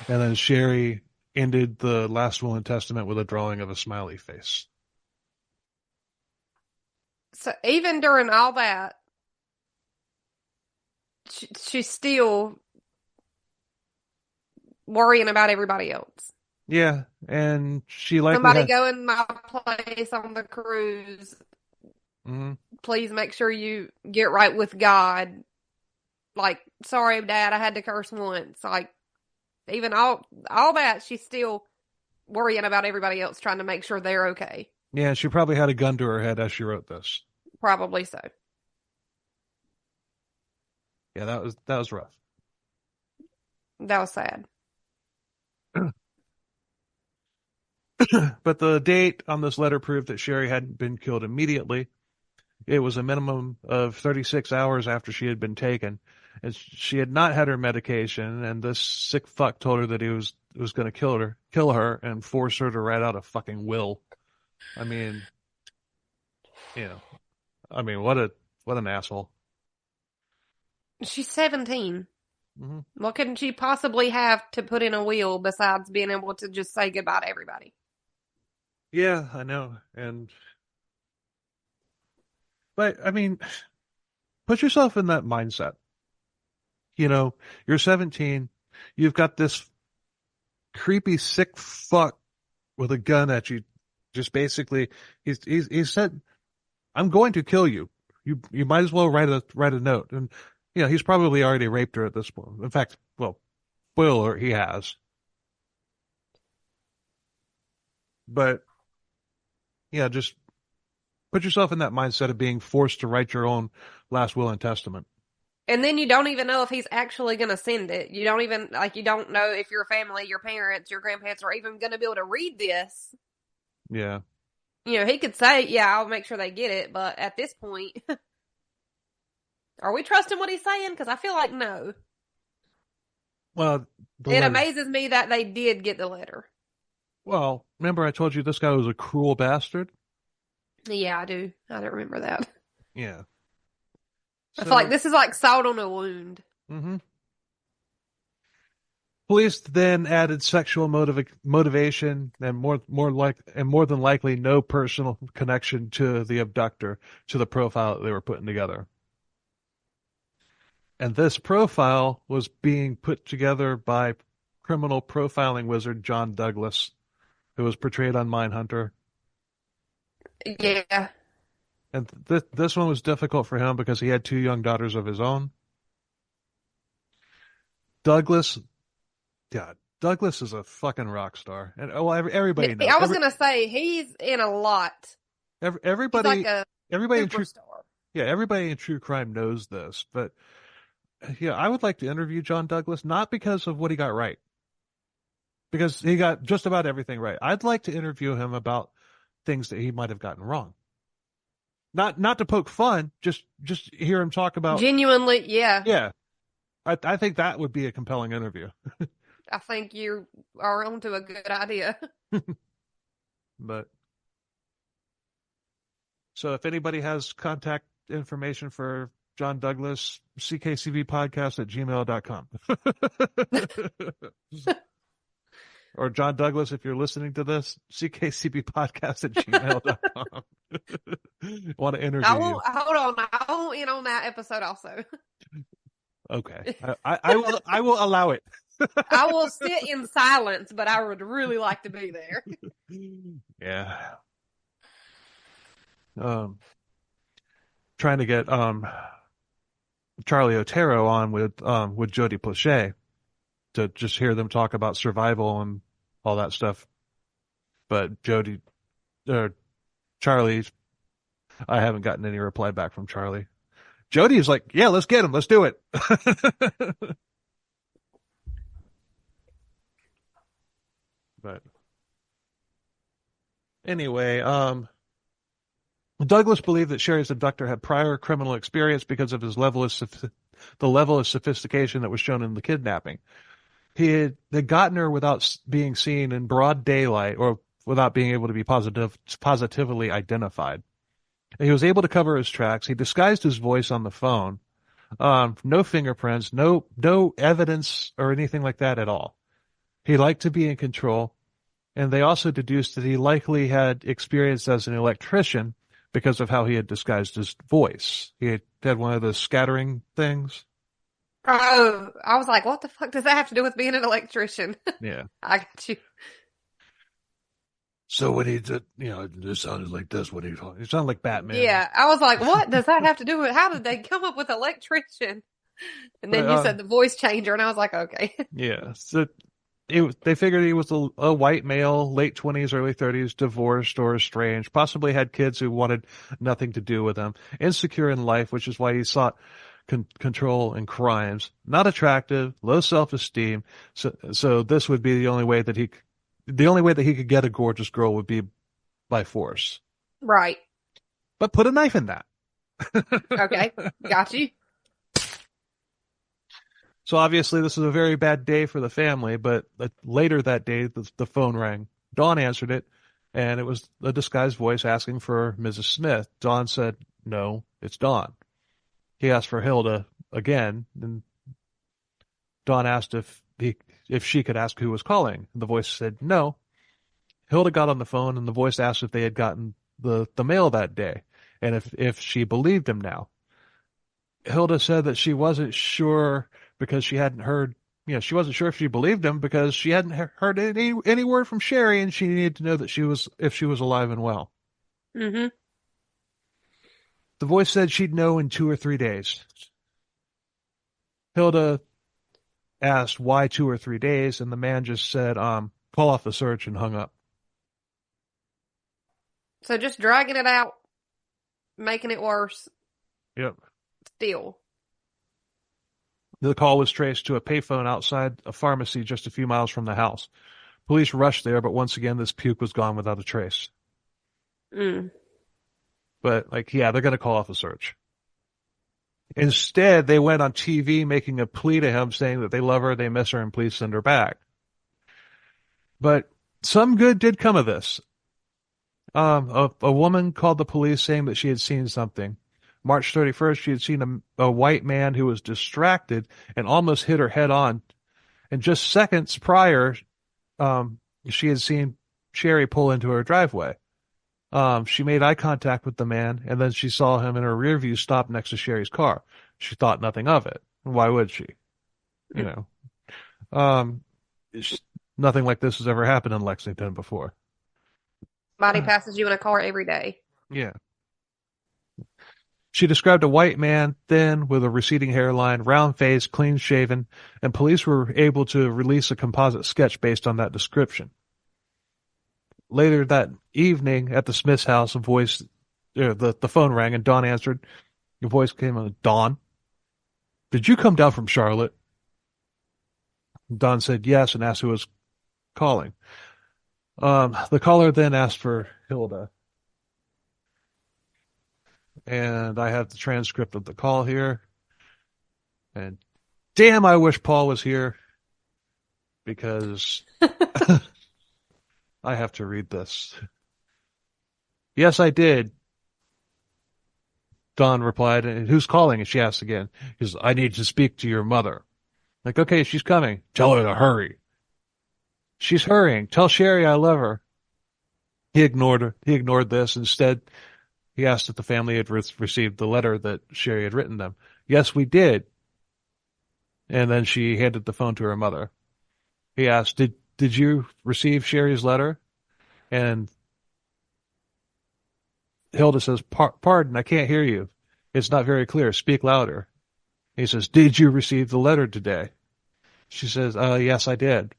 And then Shari ended the last will and testament with a drawing of a smiley face. So even during all that, she's still worrying about everybody else. Yeah, and she likely Somebody had. go in my place on the cruise. Mm-hmm. Please make sure you get right with God. Like, sorry, Dad, I had to curse once. Like, even all that, she's still worrying about everybody else, trying to make sure they're okay. Yeah, she probably had a gun to her head as she wrote this. Probably so. Yeah, that was rough. That was sad. But the date on this letter proved that Shari hadn't been killed immediately. It was a minimum of 36 hours after she had been taken. And she had not had her medication, and this sick fuck told her that he was going to kill her, and force her to write out a fucking will. I mean, what an asshole. She's 17. Mm-hmm. What couldn't she possibly have to put in a will besides being able to just say goodbye to everybody? Yeah, I know. But I mean, put yourself in that mindset. You're 17, you've got this creepy sick fuck with a gun at you. Just basically, he said, "I'm going to kill you. You might as well write a note." And he's probably already raped her at this point. In fact, well, spoiler, he has. But just put yourself in that mindset of being forced to write your own last will and testament. And then you don't even know if he's actually going to send it. You don't even, you don't know if your family, your parents, your grandparents are even going to be able to read this. Yeah. He could say, yeah, I'll make sure they get it. But at this point, Are we trusting what he's saying? Because I feel like no. Well, It amazes me that they did get the letter. Well, remember I told you this guy was a cruel bastard? Yeah, I do. I don't remember that. Yeah. I feel like this is like salt on a wound. Mm-hmm. Police then added sexual motivation and more than likely no personal connection to the abductor to the profile that they were putting together. And this profile was being put together by criminal profiling wizard John Douglas, who was portrayed on Mindhunter. Yeah. And this one was difficult for him because he had 2 young daughters of his own. Douglas is a fucking rock star. And everybody knows. I was going to say, he's in a lot. Everybody, he's like a everybody superstar. Everybody in true crime knows this. But yeah, I would like to interview John Douglas, not because of what he got right, because he got just about everything right. I'd like to interview him about things that he might have gotten wrong. Not to poke fun, just hear him talk about genuinely. Yeah. Yeah. I think that would be a compelling interview. I think you are onto a good idea. But so if anybody has contact information for John Douglas, ckcbpodcast@gmail.com. Or John Douglas, if you're listening to this, ckcbpodcast@gmail.com. Want to interview you. Hold on. I won't in on that episode also. Okay. I will allow it. I will sit in silence, but I would really like to be there. Yeah. Trying to get Charlie Otero on with Jodie Plauché to just hear them talk about survival and all that stuff. But Charlie, I haven't gotten any reply back from Charlie. Jodie is like, yeah, let's get him. Let's do it. But anyway, Douglas believed that Shari's abductor had prior criminal experience because of his the level of sophistication that was shown in the kidnapping. He had gotten her without being seen in broad daylight or without being able to be positively identified. He was able to cover his tracks. He disguised his voice on the phone. No fingerprints, no evidence or anything like that at all. He liked to be in control. And they also deduced that he likely had experience as an electrician because of how he had disguised his voice. He had one of those scattering things. Oh, I was like, what the fuck does that have to do with being an electrician? Yeah. I got you. So when he did, it sounded like this when he sounded like Batman. Yeah, I was like, what does that have to do with, how did they come up with electrician? And then you said the voice changer, and I was like, okay. Yeah, so they figured he was a white male, late 20s, early 30s, divorced or estranged, possibly had kids who wanted nothing to do with him, insecure in life, which is why he sought control in crimes, not attractive, low self-esteem. So this would be the only way that he could get a gorgeous girl would be by force. Right. But put a knife in that. Okay. Got you. So obviously this was a very bad day for the family, but later that day, the phone rang. Dawn answered it, and it was a disguised voice asking for Mrs. Smith. Dawn said, no, it's Dawn. He asked for Hilda again, and Dawn asked if she could ask who was calling. The voice said no. Hilda got on the phone, and the voice asked if they had gotten the mail that day, and if she believed him now. Hilda said that she wasn't sure because she hadn't heard, she wasn't sure if she believed him because she hadn't heard any word from Shari, and she needed to know that if she was alive and well. Mm-hmm. The voice said she'd know in 2 or 3 days. Hilda asked why 2 or 3 days, and the man just said, call off the search, and hung up. So just dragging it out, making it worse. Yep. Still. The call was traced to a payphone outside a pharmacy just a few miles from the house. Police rushed there, but once again, this puke was gone without a trace. Mm. But, they're going to call off the search. Instead, they went on TV making a plea to him saying that they love her, they miss her, and please send her back. But some good did come of this. A woman called the police saying that she had seen something. March 31st, she had seen a white man who was distracted and almost hit her head on. And just seconds prior, she had seen Shari pull into her driveway. She made eye contact with the man, and then she saw him in her rear view stop next to Shari's car. She thought nothing of it. Why would she? You know, nothing like this has ever happened in Lexington before. Somebody passes you in a car every day. Yeah. She described a white man, thin, with a receding hairline, round face, clean shaven, and police were able to release a composite sketch based on that description. Later that evening at the Smith's house, the phone rang and Dawn answered. Your voice came on. Dawn, did you come down from Charlotte? Dawn said yes and asked who was calling. The caller then asked for Hilda. And I have the transcript of the call here. And damn, I wish Paul was here because I have to read this. Yes, I did. Dawn replied, and who's calling? And she asked again. He says, I need to speak to your mother. Like, okay, she's coming. Tell her to hurry. She's hurrying. Tell Shari I love her. He ignored her. He ignored this. Instead, he asked if the family had received the letter that Shari had written them. Yes, we did. And then she handed the phone to her mother. He asked, did you receive Shari's letter? And Hilda says, pardon, I can't hear you. It's not very clear. Speak louder. He says, did you receive the letter today? She says, yes, I did.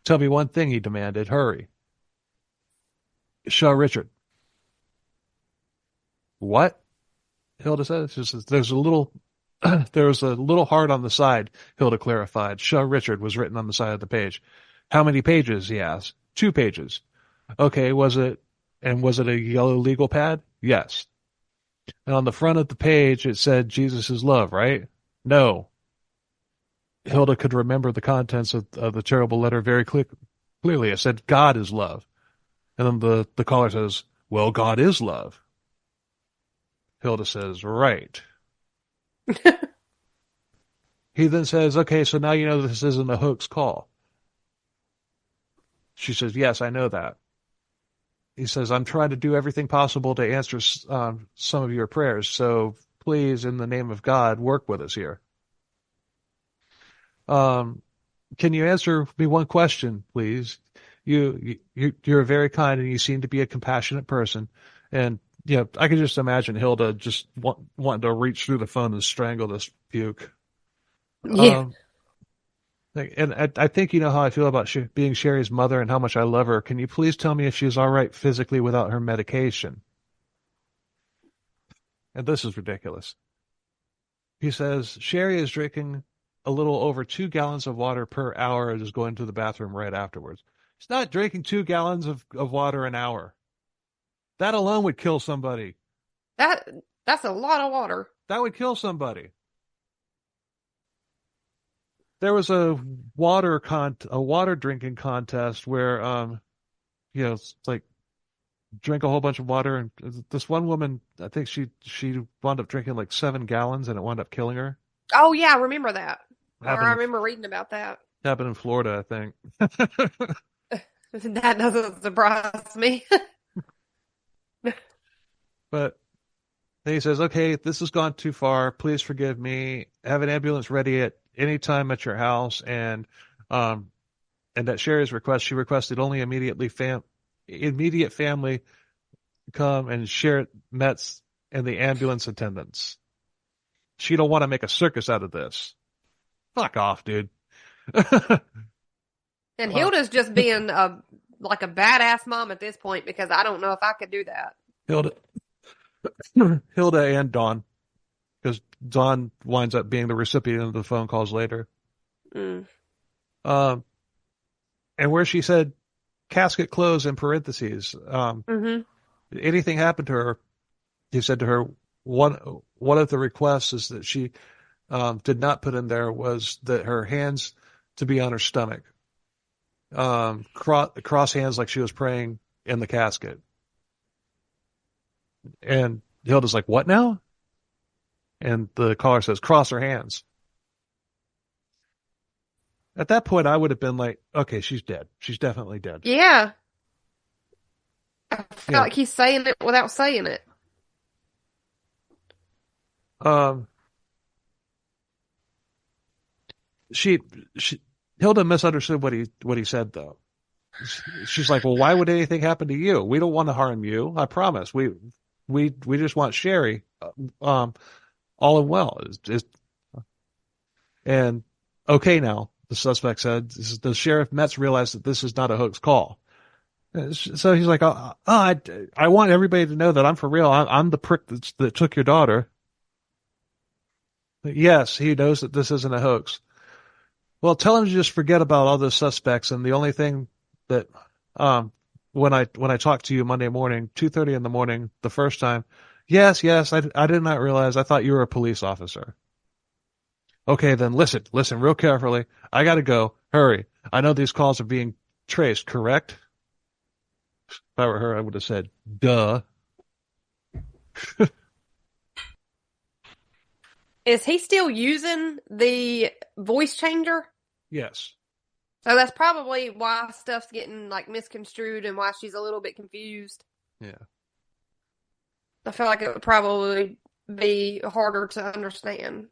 Tell me one thing, he demanded. Hurry. Show Richard. What? Hilda says. She says, there was a little heart on the side, Hilda clarified. Show Richard was written on the side of the page. How many pages? He asked. 2 pages. Okay, was it a yellow legal pad? Yes. And on the front of the page, it said, Jesus is love, right? No. Hilda could remember the contents of the terrible letter very clearly. It said, God is love. And then the caller says, well, God is love. Hilda says, right. He then says, okay, so now you know this isn't a hoax call. She says, yes, I know that. He says, I'm trying to do everything possible to answer some of your prayers, so please, in the name of God, work with us here. Can you answer me one question, please? You're very kind and you seem to be a compassionate person. And, I can just imagine Hilda just wanting to reach through the phone and strangle this puke. Yeah. And I think you know how I feel about being Shari's mother and how much I love her. Can you please tell me if she's all right physically without her medication? And this is ridiculous. He says, Shari is drinking a little over 2 gallons of water per hour and is going to the bathroom right afterwards. She's not drinking 2 gallons of water an hour. That alone would kill somebody. That's a lot of water. That would kill somebody. There was a water drinking contest where, it's like drink a whole bunch of water, and this one woman, I think she wound up drinking like 7 gallons, and it wound up killing her. Oh yeah, I remember that. I remember reading about that. Happened in Florida, I think. That doesn't surprise me. But then he says, okay, this has gone too far. Please forgive me. Have an ambulance ready at any time at your house. And at Shari's request, she requested only immediate family come and share Mets and the ambulance attendants. She don't want to make a circus out of this. Fuck off, dude. And Hilda's just being like a badass mom at this point, because I don't know if I could do that. Hilda and Dawn, because Dawn winds up being the recipient of the phone calls later. Mm. And where she said casket closed in parentheses, anything happened to her, he said to her, one one of the requests is that she did not put in there was that her hands to be on her stomach, cross hands like she was praying in the casket. And Hilda's like, "What now?" And the caller says, "Cross her hands." At that point, I would have been like, "Okay, she's dead. She's definitely dead." Yeah. I feel Yeah. like he's saying it without saying it. Um, she Hilda misunderstood what he said though. She's like, "Well, why would anything happen to you? We don't want to harm you. I promise. We just want Shari, all and well." And okay, now the suspect said, the Sheriff Metz realized that this is not a hoax call. So he's like, I want everybody to know that I'm for real. I'm the prick that took your daughter. Yes, he knows that this isn't a hoax. Well, tell him to just forget about all those suspects. And the only thing that, when I talked to you Monday morning, 2:30 in the morning, the first time, yes, I did not realize. I thought you were a police officer. Okay, then listen real carefully. I gotta go. Hurry. I know these calls are being traced, correct? If I were her, I would have said, duh. Is he still using the voice changer? Yes. So that's probably why stuff's getting like misconstrued and why she's a little bit confused. Yeah. I feel like it would probably be harder to understand.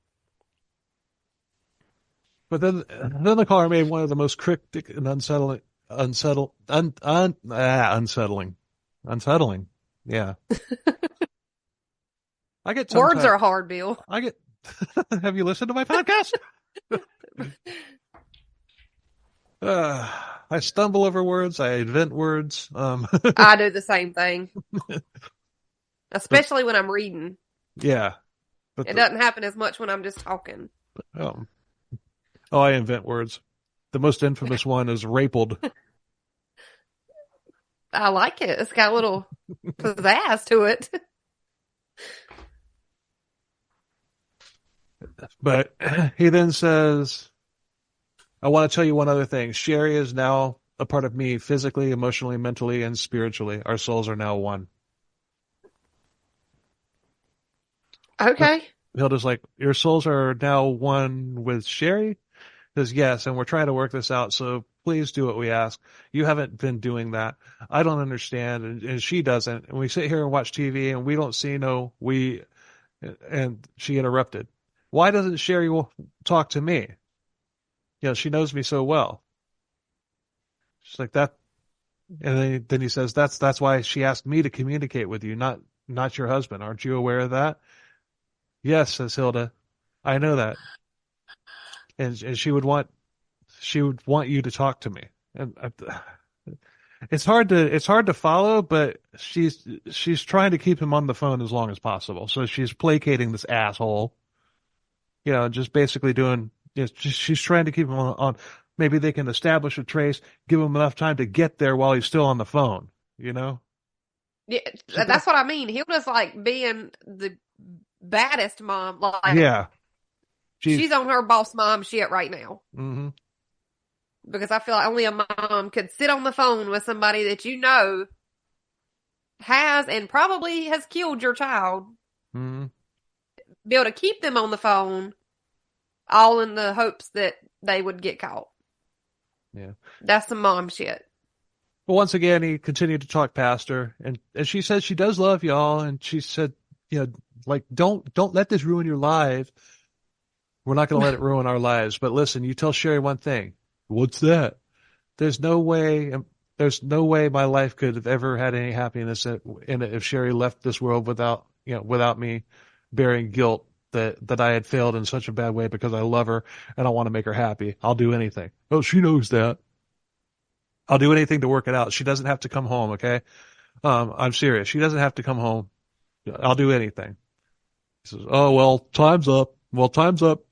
But then the caller made one of the most cryptic and unsettling. Yeah. I get Words are hard, Bill. Have you listened to my podcast? I stumble over words. I invent words. I do the same thing. Especially when I'm reading. Yeah. It doesn't happen as much when I'm just talking. I invent words. The most infamous one is rapled. I like it. It's got a little pizzazz to it. But he then says, I want to tell you one other thing. Shari is now a part of me physically, emotionally, mentally, and spiritually. Our souls are now one. Okay. Hilda's like, your souls are now one with Shari? Says, yes, and we're trying to work this out, so please do what we ask. You haven't been doing that. I don't understand, and she doesn't. And we sit here and watch TV, and we don't see and she interrupted. Why doesn't Shari talk to me? She knows me so well. She's like that. And then he says, that's why she asked me to communicate with you, not your husband. Aren't you aware of that? Yes, says Hilda. I know that. And she would want you to talk to me. And it's hard to follow, but she's trying to keep him on the phone as long as possible. So she's placating this asshole. Just basically doing, she's trying to keep him on. Maybe they can establish a trace, give him enough time to get there while he's still on the phone, Yeah, that's what I mean. Hilda's like being the baddest mom. Like, yeah. She's on her boss mom shit right now. Mm-hmm. Because I feel like only a mom could sit on the phone with somebody that has and probably has killed your child. Mm-hmm. Be able to keep them on the phone, all in the hopes that they would get caught. Yeah. That's some mom shit. But once again, he continued to talk past her, and she said she does love y'all, and she said, like, don't let this ruin your life. We're not going to let it ruin our lives. But listen, you tell Shari one thing. What's that? There's no way my life could have ever had any happiness in it if Shari left this world without me bearing guilt that I had failed in such a bad way because I love her and I want to make her happy. I'll do anything. Oh, she knows that. I'll do anything to work it out. She doesn't have to come home, okay? I'm serious. She doesn't have to come home. I'll do anything. He says, oh, well, time's up. Well, time's up.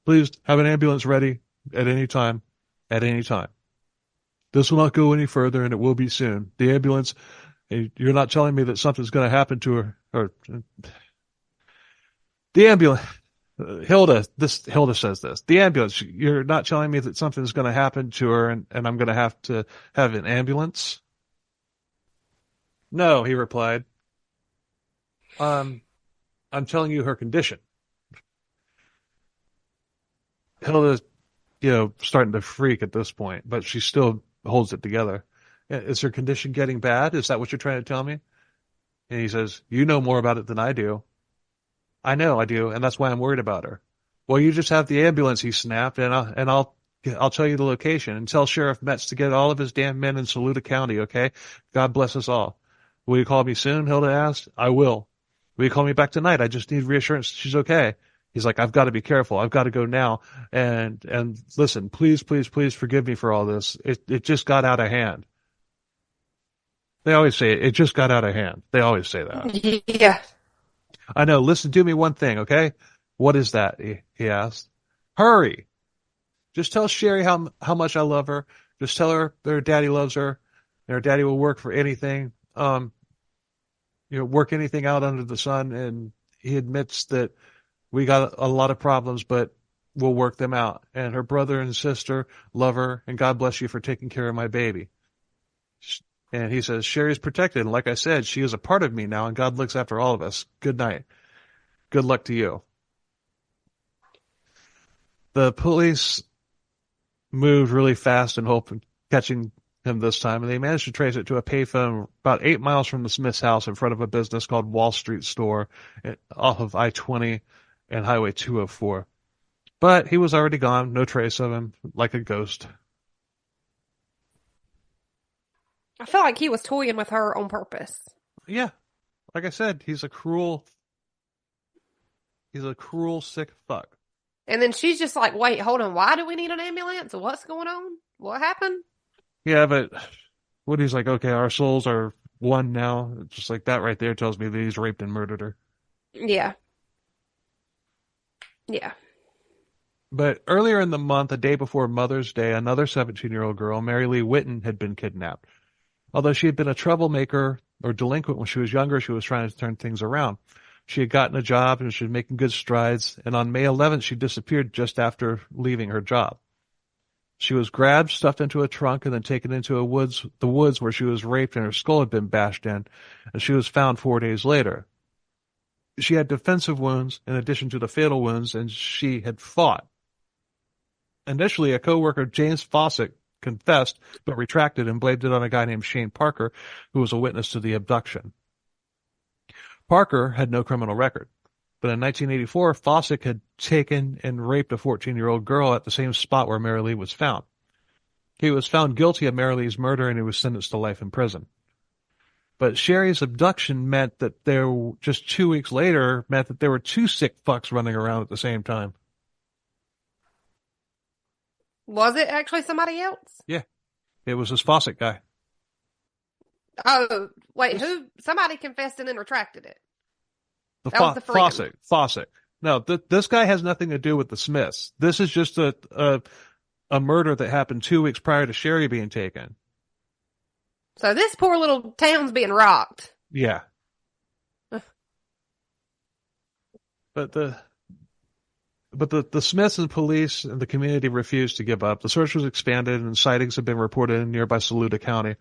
Please have an ambulance ready at any time. At any time. This will not go any further, and it will be soon. The ambulance, you're not telling me that something's going to happen to her. The ambulance, Hilda says this. The ambulance, you're not telling me that something's going to happen to her and I'm going to have an ambulance? No, he replied. I'm telling you her condition. Hilda's, starting to freak at this point, but she still holds it together. Is her condition getting bad? Is that what you're trying to tell me? And he says, you know more about it than I do. I know I do, and that's why I'm worried about her. Well, you just have the ambulance, he snapped, and I'll tell you the location and tell Sheriff Metz to get all of his damn men in Saluda County, okay? God bless us all. Will you call me soon? Hilda asked. I will. Will you call me back tonight? I just need reassurance she's okay. He's like, I've got to be careful. I've got to go now. And listen, please, please, please forgive me for all this. It just got out of hand. They always say it just got out of hand. They always say that. Yeah. I know. Listen, do me one thing, okay? What is that? He asked. Hurry. Just tell Sherry how much I love her. Just tell her that her daddy loves her and her daddy will work for anything. Work anything out under the sun. And he admits that we got a lot of problems, but we'll work them out. And her brother and sister love her, and God bless you for taking care of my baby. And he says, Sherry's protected. And like I said, she is a part of me now, and God looks after all of us. Good night. Good luck to you. The police moved really fast in hope of catching him this time, and they managed to trace it to a payphone about 8 miles from the Smith's house in front of a business called Wall Street Store off of I-20 and Highway 204. But he was already gone, no trace of him, like a ghost. I feel like he was toying with her on purpose. Yeah. Like I said, he's a cruel, sick fuck. And then she's just like, wait, hold on. Why do we need an ambulance? What's going on? What happened? Yeah, but Woody's like, okay, our souls are one now. Just like that right there tells me that he's raped and murdered her. Yeah. Yeah. But earlier in the month, a day before Mother's Day, another 17-year-old girl, Mary Lee Whitten, had been kidnapped. Although she had been a troublemaker or delinquent when she was younger, she was trying to turn things around. She had gotten a job and she was making good strides, and on May 11th, she disappeared just after leaving her job. She was grabbed, stuffed into a trunk, and then taken into the woods where she was raped and her skull had been bashed in, and she was found 4 days later. She had defensive wounds in addition to the fatal wounds, and she had fought. Initially, a coworker, James Fawcett, confessed but retracted and blamed it on a guy named Shane Parker, who was a witness to the abduction. Parker had no criminal record, but in 1984, Fawcett had taken and raped a 14-year-old girl at the same spot where Mary Lee was found. He was found guilty of Mary Lee's murder and he was sentenced to life in prison. But Sherry's abduction meant that just 2 weeks later, meant that there were two sick fucks running around at the same time. Was it actually somebody else? Yeah. It was this Fawcett guy. Oh, wait, who? Somebody confessed and then retracted it. That was the Fawcett. No, this guy has nothing to do with the Smiths. This is just a murder that happened 2 weeks prior to Sherry being taken. So this poor little town's being rocked. Yeah. But the Smiths and police and the community refused to give up. The search was expanded and sightings have been reported in nearby Saluda County.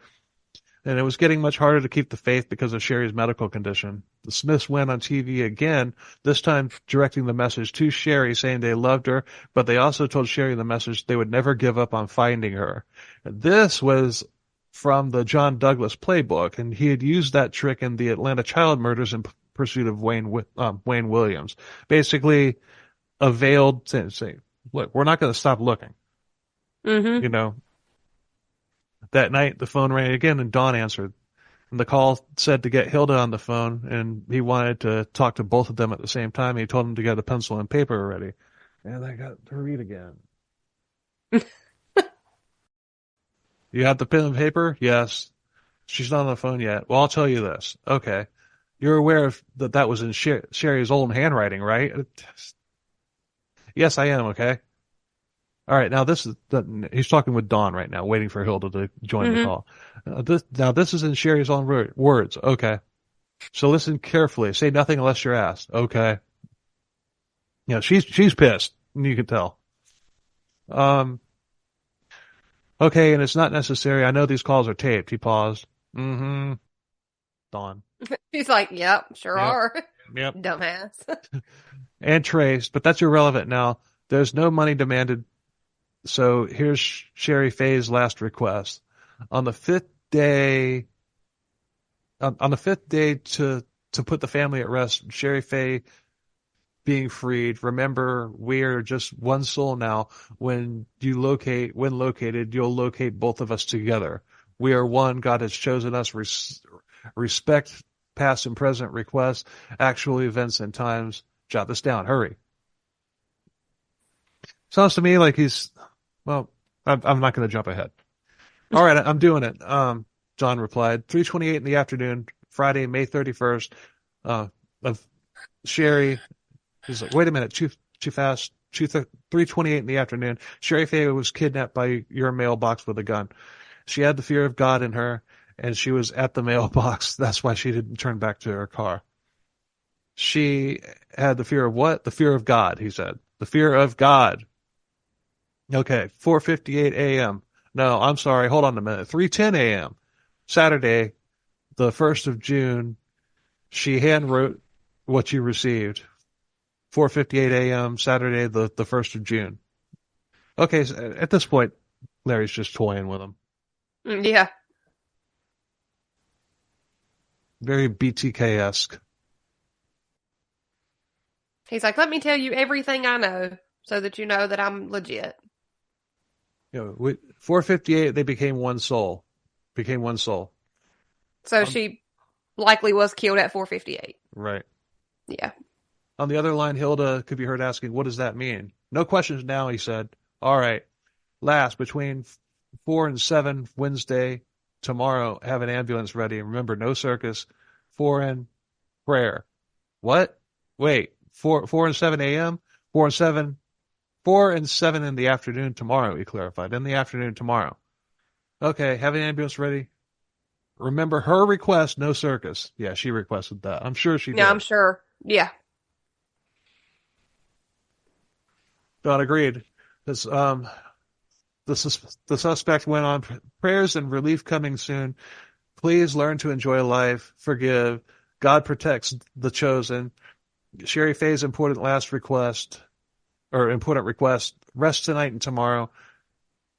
And it was getting much harder to keep the faith because of Sherry's medical condition. The Smiths went on TV again, this time directing the message to Sherry, saying they loved her, but they also told Sherry the message they would never give up on finding her. And this was from the John Douglas playbook, and he had used that trick in the Atlanta child murders in pursuit of Wayne Williams. Basically, a veiled saying, look, we're not going to stop looking. Mm-hmm. You know, that night the phone rang again and Don answered. And the call said to get Hilda on the phone, and he wanted to talk to both of them at the same time. He told them to get a pencil and paper ready. And I got to read again. You have the pen and paper? Yes. She's not on the phone yet. Well, I'll tell you this. Okay. You're aware of that was in Sherry's old handwriting, right? Yes, I am. Okay. All right. Now he's talking with Dawn right now, waiting for Hilda to join the call. This is in Sherry's own words. Okay. So listen carefully. Say nothing unless you're asked. Okay. She's pissed. You can tell. Um, okay, and it's not necessary. I know these calls are taped. He paused. Mm-hmm. Dawn. She's like, yep, sure Yep. are. Yep. Dumbass. And traced, but that's irrelevant now. There's no money demanded. So here's Shari Faye's last request. On the fifth day, to put the family at rest, Shari Faye being freed. Remember, we are just one soul now. When located, you'll locate both of us together. We are one. God has chosen us. Respect past and present requests, actual events and times. Jot this down. Hurry. Sounds to me like well, I'm not going to jump ahead. All right, I'm doing it. John replied. 3:28 in the afternoon, Friday, May 31st. Of Shari. He's like, wait a minute, too fast. 3:28 in the afternoon. Shari Faye was kidnapped by your mailbox with a gun. She had the fear of God in her, and she was at the mailbox. That's why she didn't turn back to her car. She had the fear of what? The fear of God, he said. The fear of God. Okay, 4:58 a.m. No, I'm sorry. Hold on a minute. 3:10 a.m. Saturday, the 1st of June. She handwrote what you received. 4:58 a.m. Saturday, the 1st of June. Okay, so at this point, Larry's just toying with him. Yeah. Very BTK-esque. He's like, let me tell you everything I know so that you know that I'm legit. 4:58, they became one soul. So she likely was killed at 4:58. Right. Yeah. On the other line, Hilda could be heard asking, what does that mean? No questions now, he said. All right. Last, between 4 and 7 Wednesday, tomorrow, have an ambulance ready. And remember, no circus. 4 and prayer. What? Wait, 4 and 7 a.m.? 4 and 7 in the afternoon tomorrow, he clarified. In the afternoon tomorrow. Okay, have an ambulance ready. Remember her request, no circus. Yeah, she requested that. I'm sure she did. Yeah, I'm sure. Yeah. Don agreed. The suspect went on, prayers and relief coming soon. Please learn to enjoy life. Forgive. God protects the chosen. Shari Faye's important request. Rest tonight and tomorrow.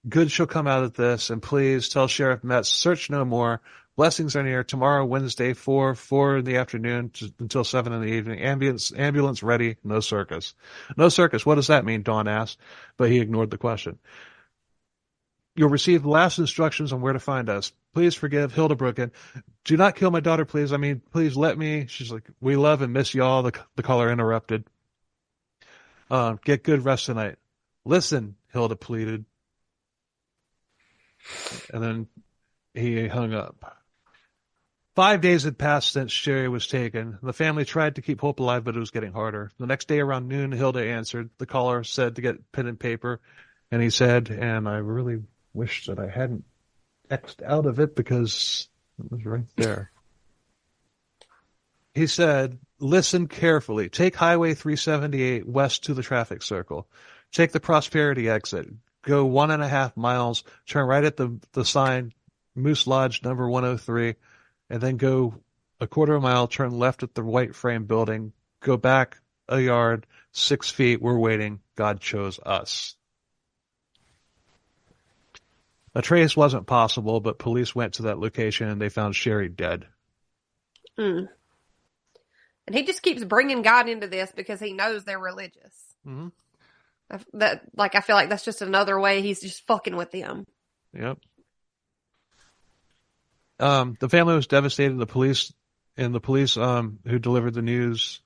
Good shall come out of this. And please tell Sheriff Metz, search no more. Blessings are near. Tomorrow, Wednesday, 4 in the afternoon until 7 in the evening. Ambulance ready. No circus. No circus. What does that mean? Dawn asked, but he ignored the question. You'll receive the last instructions on where to find us. Please forgive Hilda Brooken. Do not kill my daughter, please. I mean, please let me. She's like, we love and miss y'all. The caller interrupted. Get good rest tonight. Listen, Hilda pleaded. And then he hung up. 5 days had passed since Shari was taken. The family tried to keep hope alive, but it was getting harder. The next day around noon, Hilda answered. The caller said to get pen and paper. And he said, and I really wish that I hadn't X'd out of it because it was right there. He said, listen carefully. Take Highway 378 west to the traffic circle. Take the Prosperity exit. Go 1.5 miles. Turn right at the sign, Moose Lodge number 103. And then go a quarter mile. Turn left at the white frame building. Go back a yard, 6 feet. We're waiting. God chose us. A trace wasn't possible, but police went to that location and they found Shari dead. And he just keeps bringing God into this because he knows they're religious. Mm-hmm. I feel like that's just another way he's just fucking with them. Yep. The family was devastated. The police who delivered the news,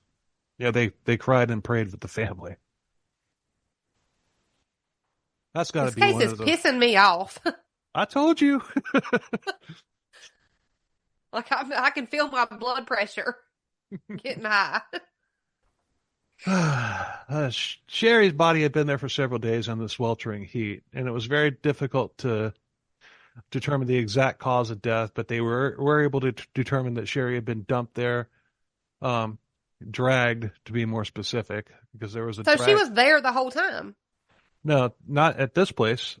they cried and prayed with the family. That's got to be one of This case is pissing me off. I told you. Like I can feel my blood pressure getting high. Shari's body had been there for several days in the sweltering heat, and it was very difficult to determine the exact cause of death, but they were able to determine that Shari had been dumped there. dragged, to be more specific, because there was a So drag. she was there the whole time. No, not at this place.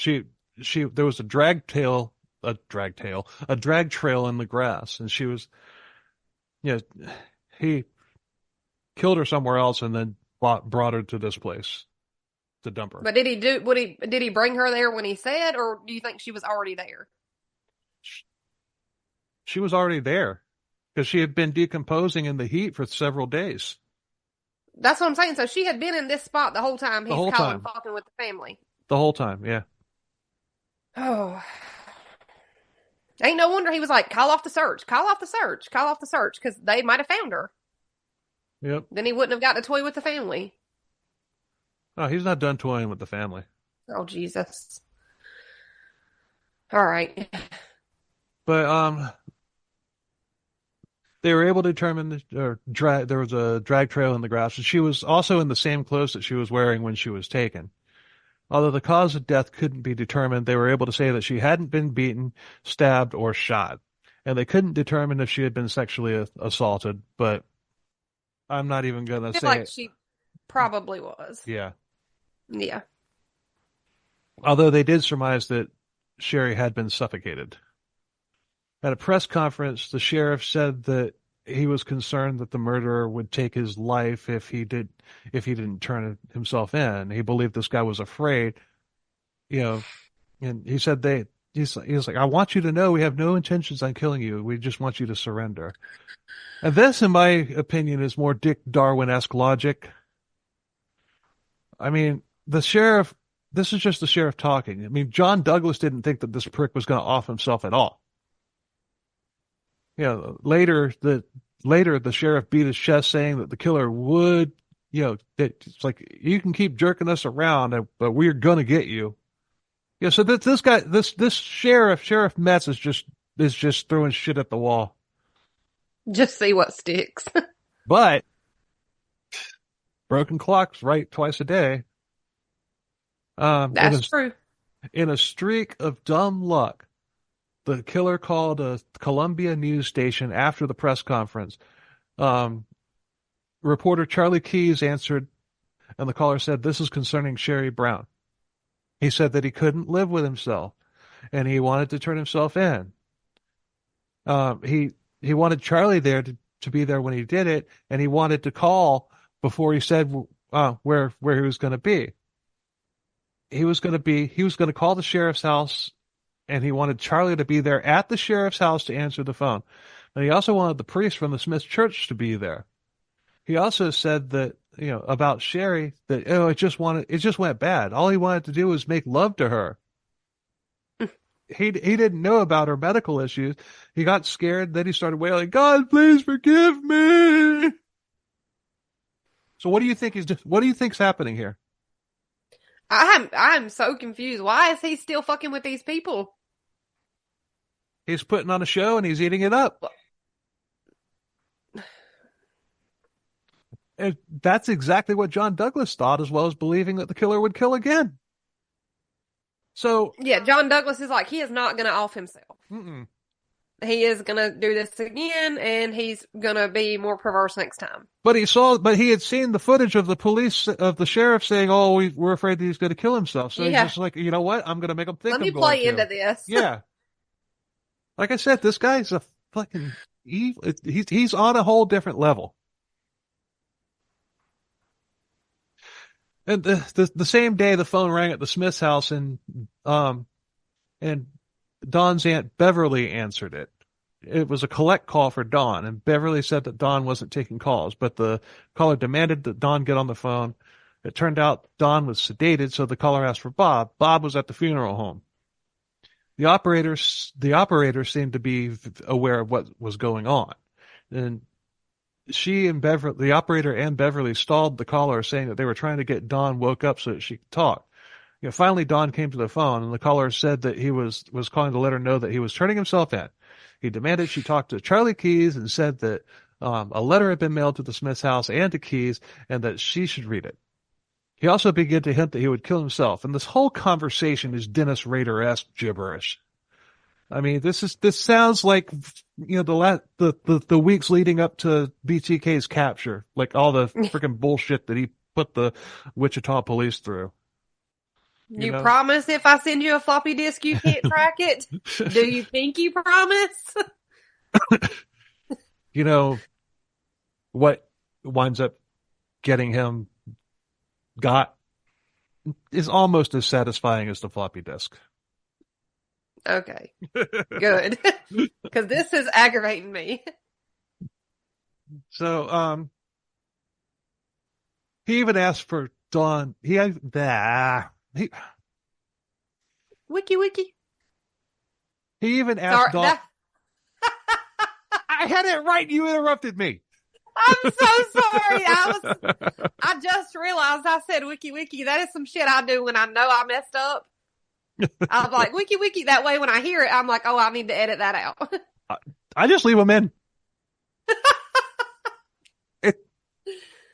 There was a drag trail in the grass, and she was, he killed her somewhere else and then brought her to this place to dump her. But did he bring her there when he said, or do you think she was already there? She was already there because she had been decomposing in the heat for several days. That's what I'm saying. So she had been in this spot the whole time. He's calling, fucking with the family. The whole time, yeah. Oh. Ain't no wonder he was like, call off the search, because they might have found her. Yep. Then he wouldn't have gotten to toy with the family. No, he's not done toying with the family. Oh, Jesus. All right. But, they were able to determine there was a drag trail in the grass, and she was also in the same clothes that she was wearing when she was taken. Although the cause of death couldn't be determined, they were able to say that she hadn't been beaten, stabbed, or shot. And they couldn't determine if she had been sexually assaulted, but I'm not even going to say like she probably was. Yeah. Yeah. Although they did surmise that Shari had been suffocated. At a press conference, the sheriff said that he was concerned that the murderer would take his life if he didn't turn himself in. He believed this guy was afraid, and he said he's like, I want you to know we have no intentions on killing you. We just want you to surrender. And this, in my opinion, is more Dick Darwin-esque logic. I mean, this is just the sheriff talking. I mean, John Douglas didn't think that this prick was going to off himself at all. Later the sheriff beat his chest saying that the killer would, that it's like, you can keep jerking us around, but we're going to get you. Yeah. So this guy, this Sheriff Metz is just throwing shit at the wall. Just see what sticks. But broken clocks right twice a day. That's true. In a streak of dumb luck, the killer called a Columbia news station after the press conference. Reporter Charlie Keyes answered, and the caller said, "This is concerning Shari Brown." He said that he couldn't live with himself, and he wanted to turn himself in. He wanted Charlie there to be there when he did it, and he wanted to call before he said where he was going to be. He was going to call the sheriff's house, and he wanted Charlie to be there at the sheriff's house to answer the phone. And he also wanted the priest from the Smith Church to be there. He also said that, about Shari, that, it just went bad. All he wanted to do was make love to her. He didn't know about her medical issues. He got scared. Then he started wailing, "God, please forgive me." So what do you think's happening here? I'm so confused. Why is he still fucking with these people? He's putting on a show and he's eating it up. And that's exactly what John Douglas thought, as well as believing that the killer would kill again. So yeah, John Douglas is like, he is not going to off himself. Mm-mm. He is going to do this again, and he's going to be more perverse next time. But he had seen the footage of the sheriff saying, "Oh, we're afraid that he's going to kill himself." So he's just like, you know what? I'm going to make him think. Let me play into this. Yeah. Like I said, this guy's a fucking evil. He's on a whole different level. And the same day, the phone rang at the Smith's house, and Dawn's aunt Beverly answered it. It was a collect call for Dawn, and Beverly said that Dawn wasn't taking calls, but the caller demanded that Dawn get on the phone. It turned out Dawn was sedated, so the caller asked for Bob. Bob was at the funeral home. The operator seemed to be aware of what was going on, and the operator and Beverly stalled the caller, saying that they were trying to get Dawn woke up so that she could talk. Finally, Dawn came to the phone, and the caller said that he was calling to let her know that he was turning himself in. He demanded she talk to Charlie Keyes and said that a letter had been mailed to the Smith's house and to Keyes, and that she should read it. He also began to hint that he would kill himself, and this whole conversation is Dennis Rader-esque gibberish. I mean, this sounds like, the weeks leading up to BTK's capture, like all the freaking bullshit that he put the Wichita police through. You promise if I send you a floppy disk, you can't track it? Do you think you promise? What winds up getting him got is almost as satisfying as the floppy disk. Okay, good. Because this is aggravating me. So, he even asked for Dawn. Wiki. He even asked Dawn. I had it right. You interrupted me. I'm so sorry. I just realized I said wiki. That is some shit I do when I know I messed up. I'm like, wiki. That way when I hear it, I'm like, oh, I need to edit that out. I just leave them in.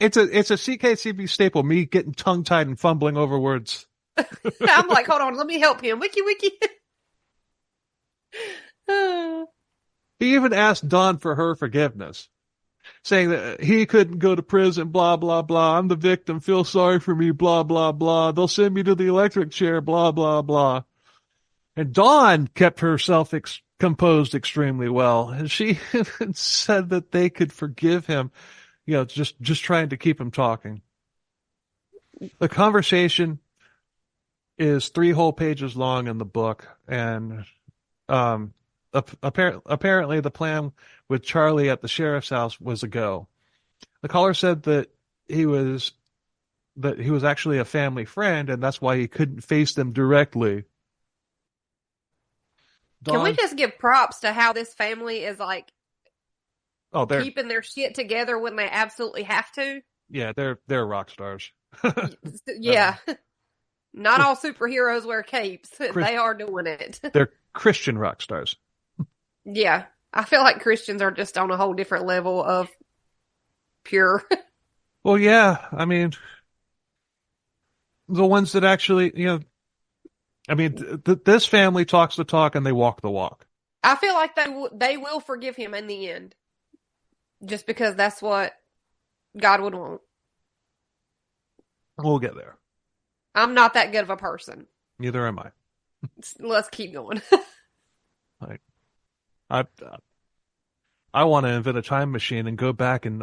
It's a CKCB staple, me getting tongue-tied and fumbling over words. I'm like, hold on, let me help him. Wiki. He even asked Dawn for her forgiveness, saying that he couldn't go to prison, blah, blah, blah. I'm the victim. Feel sorry for me, blah, blah, blah. They'll send me to the electric chair, blah, blah, blah. And Dawn kept herself composed extremely well. And she said that they could forgive him, just trying to keep him talking. The conversation is 3 whole pages long in the book. And apparently the plan with Charlie at the sheriff's house was a go. The caller said that he was actually a family friend, and that's why he couldn't face them directly. Can we just give props to how this family is like keeping their shit together when they absolutely have to? Yeah, they're rock stars. Yeah. Not all superheroes wear capes. They are doing it. They're Christian rock stars. Yeah. I feel like Christians are just on a whole different level of pure. Well, yeah. I mean, the ones that actually, this family talks the talk and they walk the walk. I feel like they will forgive him in the end. Just because that's what God would want. We'll get there. I'm not that good of a person. Neither am I. Let's keep going. I want to invent a time machine and go back and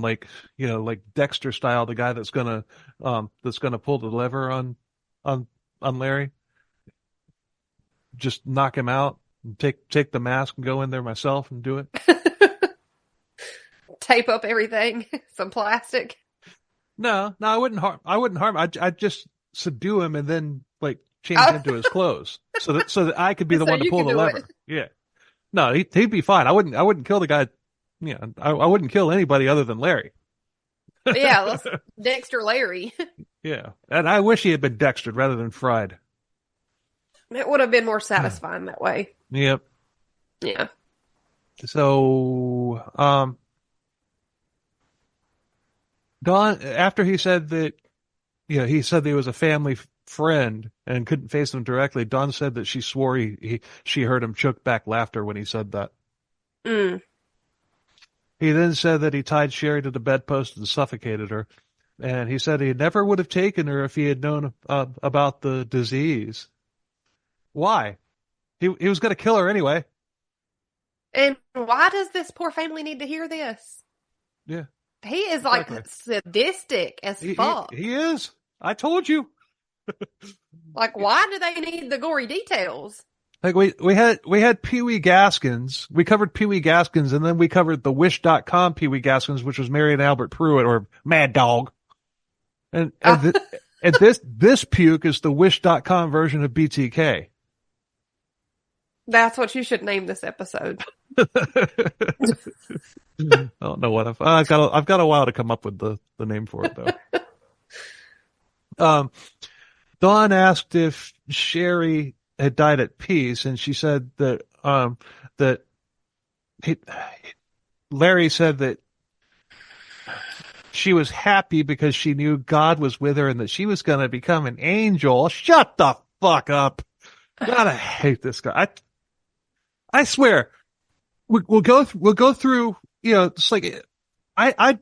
like Dexter style, the guy that's gonna pull the lever on Larry. Just knock him out, and take the mask and go in there myself and do it. Tape up everything, some plastic. No, I wouldn't harm. I'd just subdue him and then change into his clothes so that I could be the one to pull the lever. Yeah. No, he'd be fine. I wouldn't kill the guy. Yeah, I wouldn't kill anybody other than Larry. Yeah, let's Dexter Larry. Yeah, and I wish he had been Dextered rather than fried. It would have been more satisfying that way. Yep. Yeah. So, Dawn, after he said that, he said that he was a family friend and couldn't face him directly, Dawn said that she swore she heard him choke back laughter when he said that. Mm. He then said that he tied Shari to the bedpost and suffocated her. And he said he never would have taken her if he had known about the disease. Why? He was going to kill her anyway. And why does this poor family need to hear this? Yeah. He is sadistic as fuck. He is. I told you. Why do they need the gory details? We had Pee Wee Gaskins. We covered Pee Wee Gaskins, and then we covered the Wish.com Pee Wee Gaskins, which was Mary and Albert Pruitt, or Mad Dog. And this puke is the Wish.com version of BTK. That's what you should name this episode. I don't know what I've got a while to come up with the name for it though. Dawn asked if Shari had died at peace, and she said that Larry said that she was happy because she knew God was with her and that she was going to become an angel. Shut the fuck up! God, I hate this guy. I swear, we'll go through, it's like, I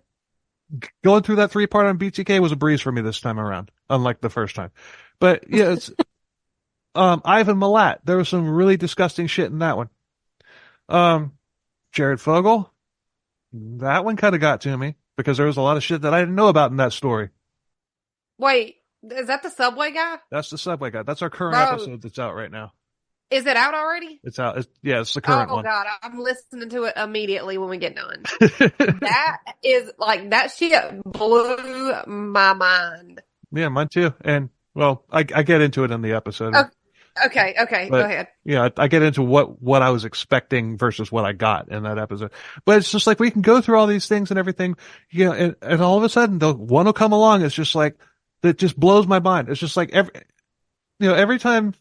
going through that 3-part on BTK was a breeze for me this time around, unlike the first time. But yeah, it's, Ivan Milat, there was some really disgusting shit in that one. Jared Fogle, that one kind of got to me because there was a lot of shit that I didn't know about in that story. Wait, is that the Subway guy? That's the Subway guy. That's our current Bro. episode that's out right now. Is it out already? It's out. It's the current one. Oh God, I'm listening to it immediately when we get done. That is like, that shit blew my mind. Yeah, mine too. And well, I get into it in the episode. Okay, But, go ahead. Yeah, I get into what I was expecting versus what I got in that episode. But it's just like we can go through all these things and everything, and all of a sudden the one will come along. It's just like that just blows my mind. It's just like every time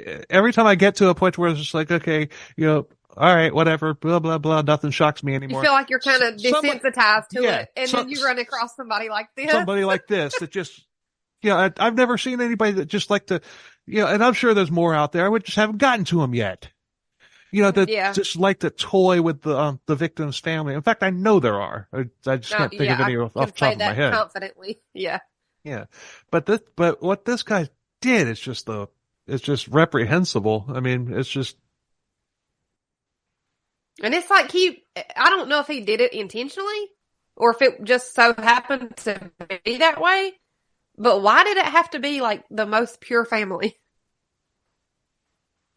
I get to a point where it's just like, okay, all right, whatever, blah blah blah, nothing shocks me anymore. You feel like you're kind of desensitized to it, and then you run across somebody like this. Somebody like this that just, I've never seen anybody that just like to, and I'm sure there's more out there. I just haven't gotten to them yet. That just like to toy with the victim's family. In fact, I know there are. I just can't think of any off the top of my head. Confidently, yeah. Yeah, but what this guy did is just reprehensible. I mean, it's just. And it's like I don't know if he did it intentionally or if it just so happened to be that way. But why did it have to be like the most pure family?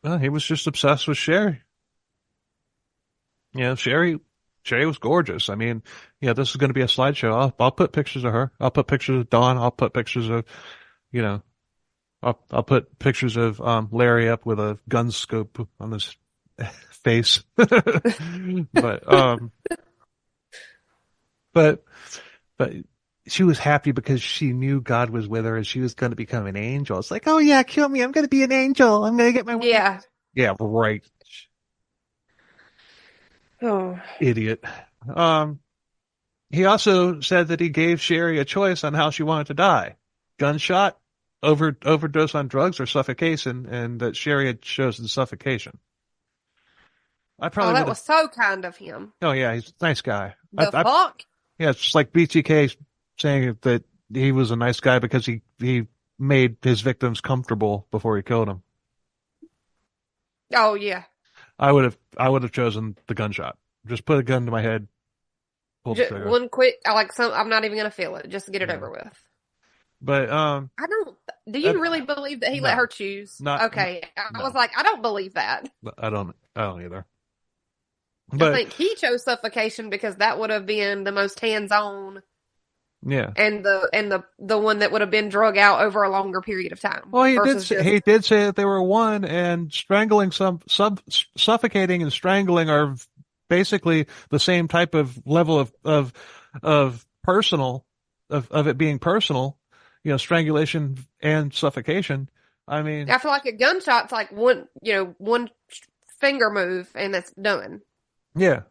Well, he was just obsessed with Shari. Shari was gorgeous. I mean, this is going to be a slideshow. I'll put pictures of her. I'll put pictures of Dawn. I'll put pictures of, I'll put pictures of Larry up with a gun scope on his face. but she was happy because she knew God was with her and she was going to become an angel. It's like, oh yeah, kill me. I'm going to be an angel. I'm going to get my wings. Yeah. Yeah, right. Oh. Idiot. He also said that he gave Shari a choice on how she wanted to die. Gunshot, overdose on drugs, or suffocation, and that Shari had chosen suffocation. That was so kind of him. Oh yeah, he's a nice guy. Fuck? Yeah, it's just like BTK saying that he was a nice guy because he made his victims comfortable before he killed them. Oh yeah. I would have chosen the gunshot. Just put a gun to my head. Pull the trigger. One quick. I'm not even gonna feel it. Just get it over with. But I don't. Do you really believe that he let her choose? Okay, I was like, I don't believe that. I don't either. But I think he chose suffocation because that would have been the most hands-on. Yeah. And the one that would have been drug out over a longer period of time. Well, he did say that they were one, and suffocating and strangling are basically the same type of level of personal, of it being personal, strangulation and suffocation. I mean, I feel like a gunshot's like one finger move and that's done. Yeah.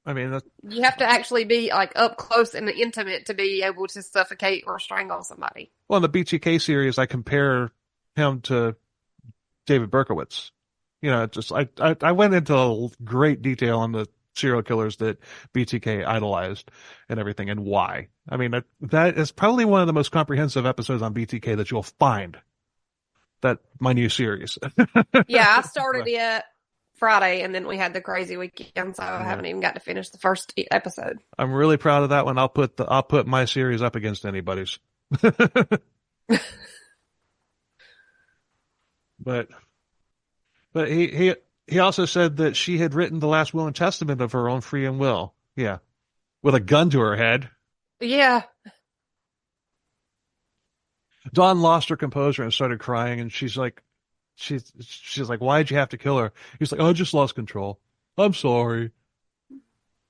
I mean, you have to actually be like up close and intimate to be able to suffocate or strangle somebody. Well, in the BTK series, I compare him to David Berkowitz. I went into great detail on the serial killers that BTK idolized and everything and why. I mean, that is probably one of the most comprehensive episodes on BTK that you'll find. My new series. Yeah, I started it Friday, and then we had the crazy weekend, so I haven't even got to finish the first episode. I'm really proud of that one. I'll put my series up against anybody's. But he also said that she had written the last will and testament of her own free and will. Yeah, with a gun to her head. Yeah. Dawn lost her composure and started crying, and she's like, why'd you have to kill her? He's like, oh, I just lost control. I'm sorry.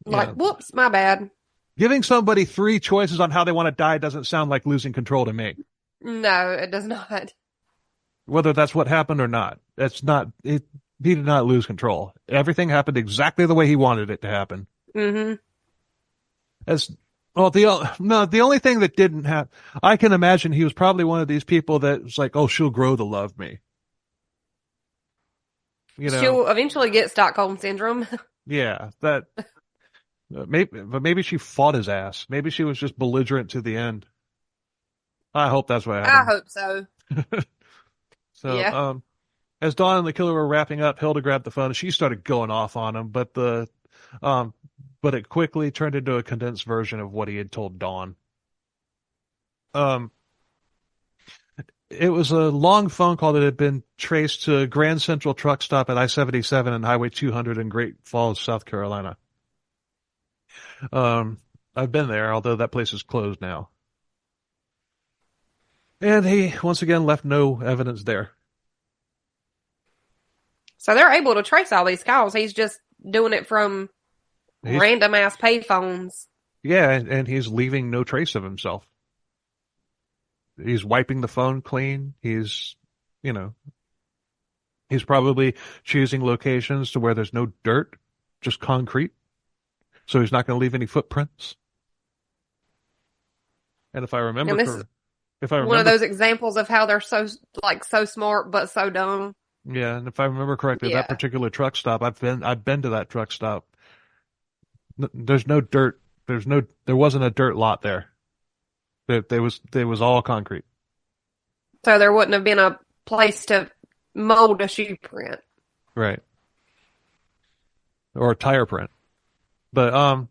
Whoops, my bad. Giving somebody 3 choices on how they want to die doesn't sound like losing control to me. No, it does not. Whether that's what happened or not, he did not lose control. Everything happened exactly the way he wanted it to happen. Mm-hmm. The only thing that didn't happen, I can imagine he was probably one of these people that was like, oh, she'll grow to love me. You know, She'll eventually get Stockholm syndrome. yeah, that maybe she fought his ass. Maybe she was just belligerent to the end. I hope that's what I happened. hope so. So, Yeah. as Dawn and the killer were wrapping up, Hilda grabbed the phone and she started going off on him, um, but it quickly turned into a condensed version of what he had told Dawn. Um, it was a long phone call that had been traced to Grand Central truck stop at I-77 and Highway 200 in Great Falls, South Carolina. I've been there, although that place is closed now. And he once again left no evidence there. So they're able to trace all these calls. He's just doing it from He's, random ass payphones. yeah, and he's leaving no trace of himself. He's wiping the phone clean. He's probably choosing locations to where there's no dirt, just concrete. So he's not going to leave any footprints. And if I remember, And this is one of those examples of how they're so smart but so dumb. yeah, and if I remember correctly, Yeah. that particular truck stop, I've been to that truck stop. There's no dirt. There wasn't a dirt lot there. There was all concrete. So there wouldn't have been a place to mold a shoe print. Right. Or a tire print. But I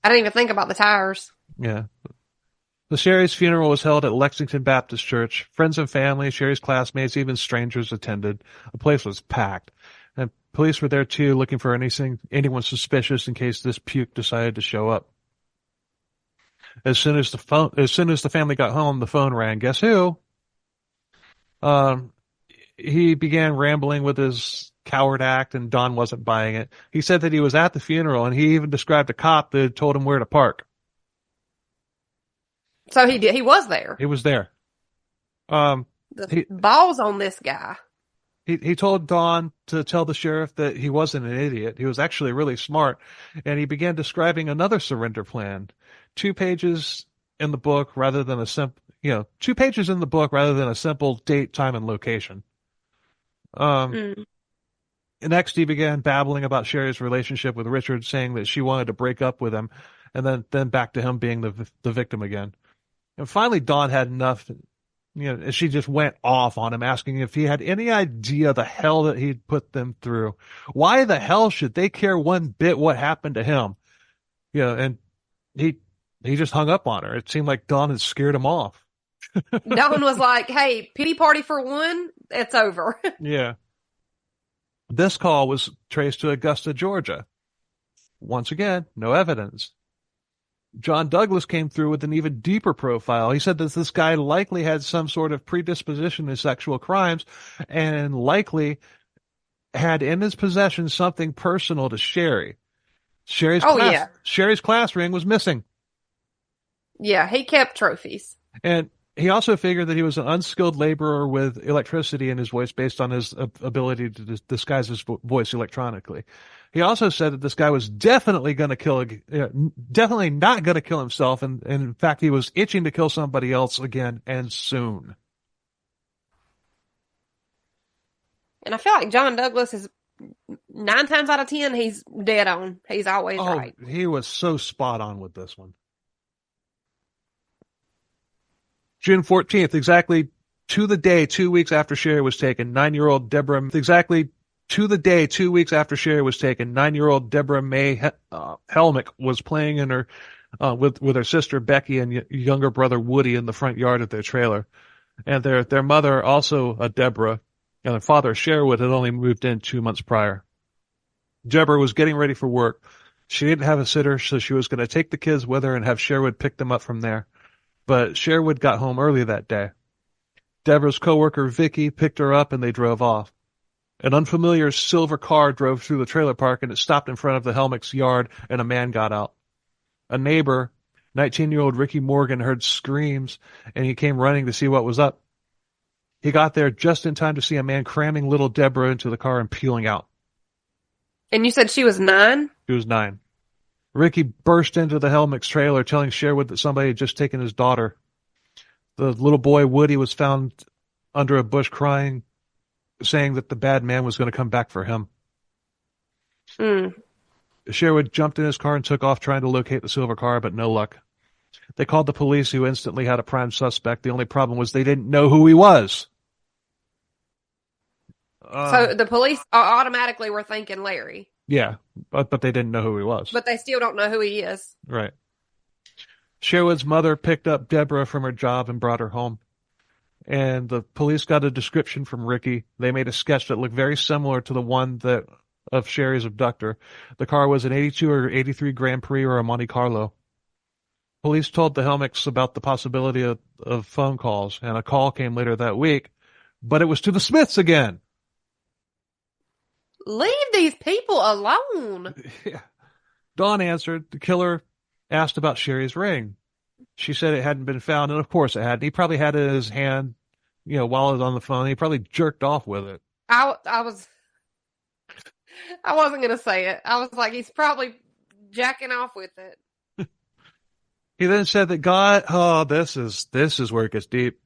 didn't even think about the tires. yeah. The Sherry's funeral was held at Lexington Baptist Church. Friends and family, Sherry's classmates, even strangers attended. The place was packed. And police were there too, looking for anyone suspicious in case this puke decided to show up. As soon as the family got home, the phone rang. Guess who? He began rambling with his coward act, and Don wasn't buying it. He said that he was at the funeral, and he even described a cop that had told him where to park. So he did. He was there. He was there. The balls on this guy. He told Don to tell the sheriff that he wasn't an idiot. He was actually really smart, and he began describing another surrender plan. 2 pages in the book rather than a simple, 2 pages in the book rather than a simple date, time, and location. Next, he began babbling about Sherry's relationship with Richard, saying that she wanted to break up with him, and then back to him being the victim again. And finally, Dawn had enough. She just went off on him, asking if he had any idea the hell that he'd put them through. Why the hell should they care one bit what happened to him? And he just hung up on her. It seemed like Dawn had scared him off. Dawn was like, hey, pity party for one, it's over. Yeah. This call was traced to Augusta, Georgia. Once again, no evidence. John Douglas came through with an even deeper profile. He said that this guy likely had some sort of predisposition to sexual crimes and likely had in his possession something personal to Sherry. Sherry's class ring was missing. Yeah, he kept trophies. And he also figured that he was an unskilled laborer with electricity in his voice based on his ability to disguise his voice electronically. He also said that this guy was definitely not going to kill himself. And in fact, he was itching to kill somebody else again and soon. And I feel like John Douglas is 9 times out of 10, he's dead on. He's always right. He was so spot on with this one. June 14th, exactly to the day, 2 weeks after Sherry was taken, 9-year-old Deborah May Helmick was playing in her with her sister Becky and younger brother Woody in the front yard of their trailer. And their mother, also a Deborah, and their father Sherwood had only moved in 2 months prior. Deborah was getting ready for work. She didn't have a sitter, so she was going to take the kids with her and have Sherwood pick them up from there. But Sherwood got home early that day. Deborah's coworker Vicky picked her up and they drove off. An unfamiliar silver car drove through the trailer park and it stopped in front of the Helmick's yard and a man got out. A neighbor, 19-year-old Ricky Morgan, heard screams and he came running to see what was up. He got there just in time to see a man cramming little Deborah into the car and peeling out. And you said she was 9? She was 9. Ricky burst into the Helmick's trailer, telling Sherwood that somebody had just taken his daughter. The little boy, Woody, was found under a bush crying. saying that the bad man was going to come back for him. Mm. Sherwood jumped in his car and took off trying to locate the silver car, but no luck. They called the police, who instantly had a prime suspect. The only problem was they didn't know who he was. So the police automatically were thinking Larry. Yeah, but they didn't know who he was. But they still don't know who he is. Right. Sherwood's mother picked up Deborah from her job and brought her home. And the police got a description from Ricky. They made a sketch that looked very similar to the one of Sherry's abductor. The car was an 82 or 83 Grand Prix or a Monte Carlo. Police told the Helmicks about the possibility of phone calls, and a call came later that week, but it was to the Smiths again. Leave these people alone. Yeah. Dawn answered. The killer asked about Sherry's ring. She said it hadn't been found, and of course it hadn't. He probably had it in his hand, while it was on the phone. He probably jerked off with it. I wasn't going to say it. I was like, he's probably jacking off with it. He then said that God, this is where it gets deep.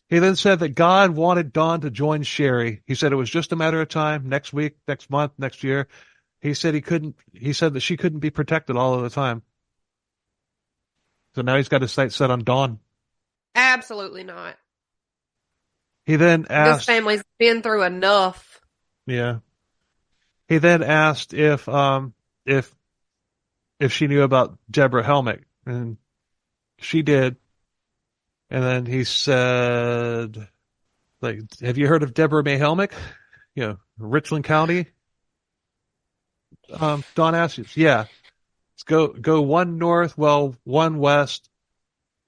He then said that God wanted Dawn to join Sherry. He said it was just a matter of time, next week, next month, next year. He said he said that she couldn't be protected all of the time. So now he's got his sights set on Dawn. Absolutely not. He then asked... This family's been through enough. Yeah. He then asked if she knew about Deborah Helmick, and she did. And then he said, have you heard of Deborah May Helmick? Richland County? Dawn asked, yeah. Let's go one north, one west,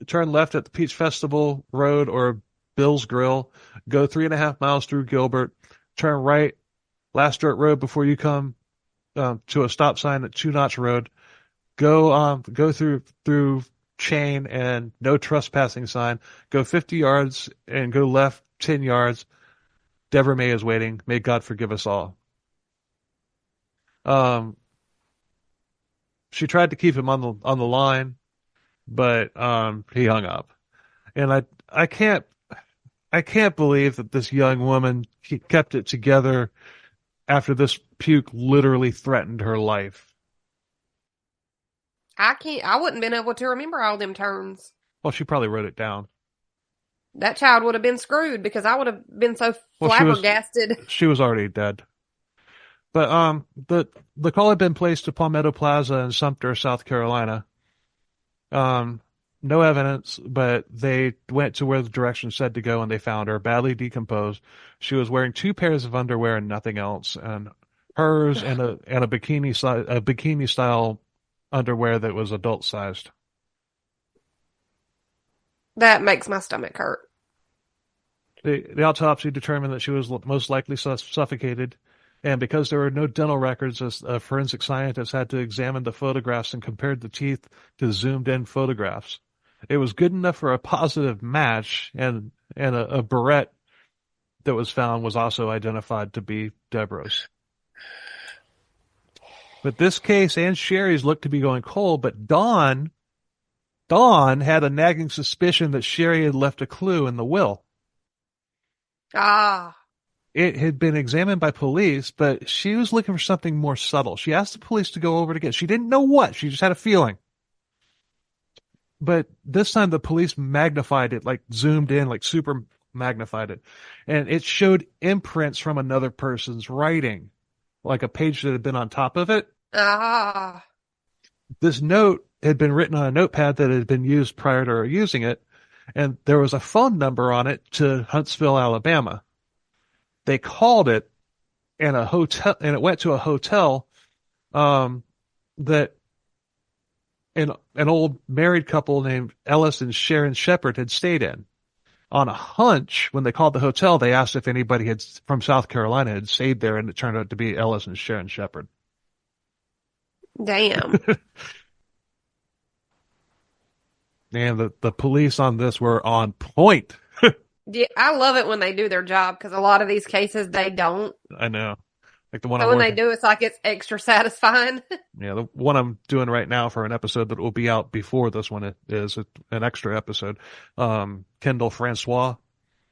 turn left at the Peach Festival Road or Bill's Grill, go 3.5 miles through Gilbert, turn right, last dirt road before you come to a stop sign at Two Notch Road, go through Chain and no trespassing sign, go 50 yards and go left 10 yards. Deborah May is waiting. May God forgive us all. She tried to keep him on the line, but he hung up. And I can't believe that this young woman kept it together after this puke literally threatened her life. I wouldn't been able to remember all them turns. Well, she probably wrote it down. That child would have been screwed because I would have been so flabbergasted. She was already dead. But the call had been placed to Palmetto Plaza in Sumter, South Carolina. No evidence, but they went to where the directions said to go, and they found her badly decomposed. She was wearing 2 pairs of underwear and nothing else, and hers and a bikini style underwear that was adult sized. That makes my stomach hurt. The autopsy determined that she was most likely suffocated. And because there were no dental records, a forensic scientist had to examine the photographs and compared the teeth to zoomed-in photographs. It was good enough for a positive match, and a barrette that was found was also identified to be Deborah's. But this case and Sherry's looked to be going cold, but Dawn had a nagging suspicion that Sherry had left a clue in the will. Ah. It had been examined by police, but she was looking for something more subtle. She asked the police to go over it again. She didn't know what. She just had a feeling. But this time the police magnified it, zoomed in, super magnified it. And it showed imprints from another person's writing, like a page that had been on top of it. Ah. This note had been written on a notepad that had been used prior to her using it. And there was a phone number on it to Huntsville, Alabama. They called it, and it went to a hotel that an old married couple named Ellis and Sharon Shepard had stayed in. On a hunch, when they called the hotel, they asked if anybody from South Carolina had stayed there, and it turned out to be Ellis and Sharon Shepard. Damn. And the police on this were on point. Yeah, I love it when they do their job because a lot of these cases they don't. I know. Like the one so when they do, it's like it's extra satisfying. Yeah, the one I'm doing right now for an episode that will be out before this one is an extra episode. Kendall Francois.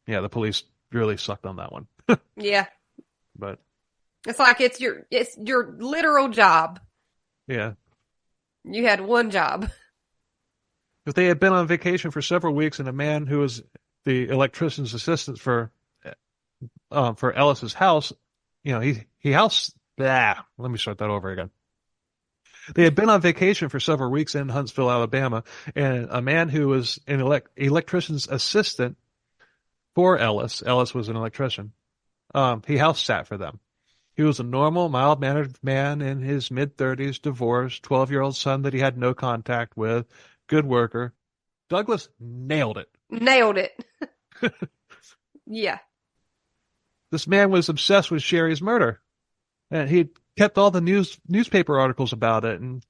Yeah, the police really sucked on that one. Yeah. But It's like it's your literal job. yeah. You had one job. If they had been on vacation for several weeks, and a man who was the electrician's assistant for Ellis's house, he housed. Let me start that over again. They had been on vacation for several weeks in Huntsville, Alabama, and a man who was an electrician's assistant for Ellis was an electrician. He house sat for them. He was a normal, mild-mannered man in his mid-30s, divorced, 12-year-old son that he had no contact with, good worker. Douglas nailed it. Nailed it. Yeah. This man was obsessed with Shari's murder, and he kept all the newspaper articles about it, and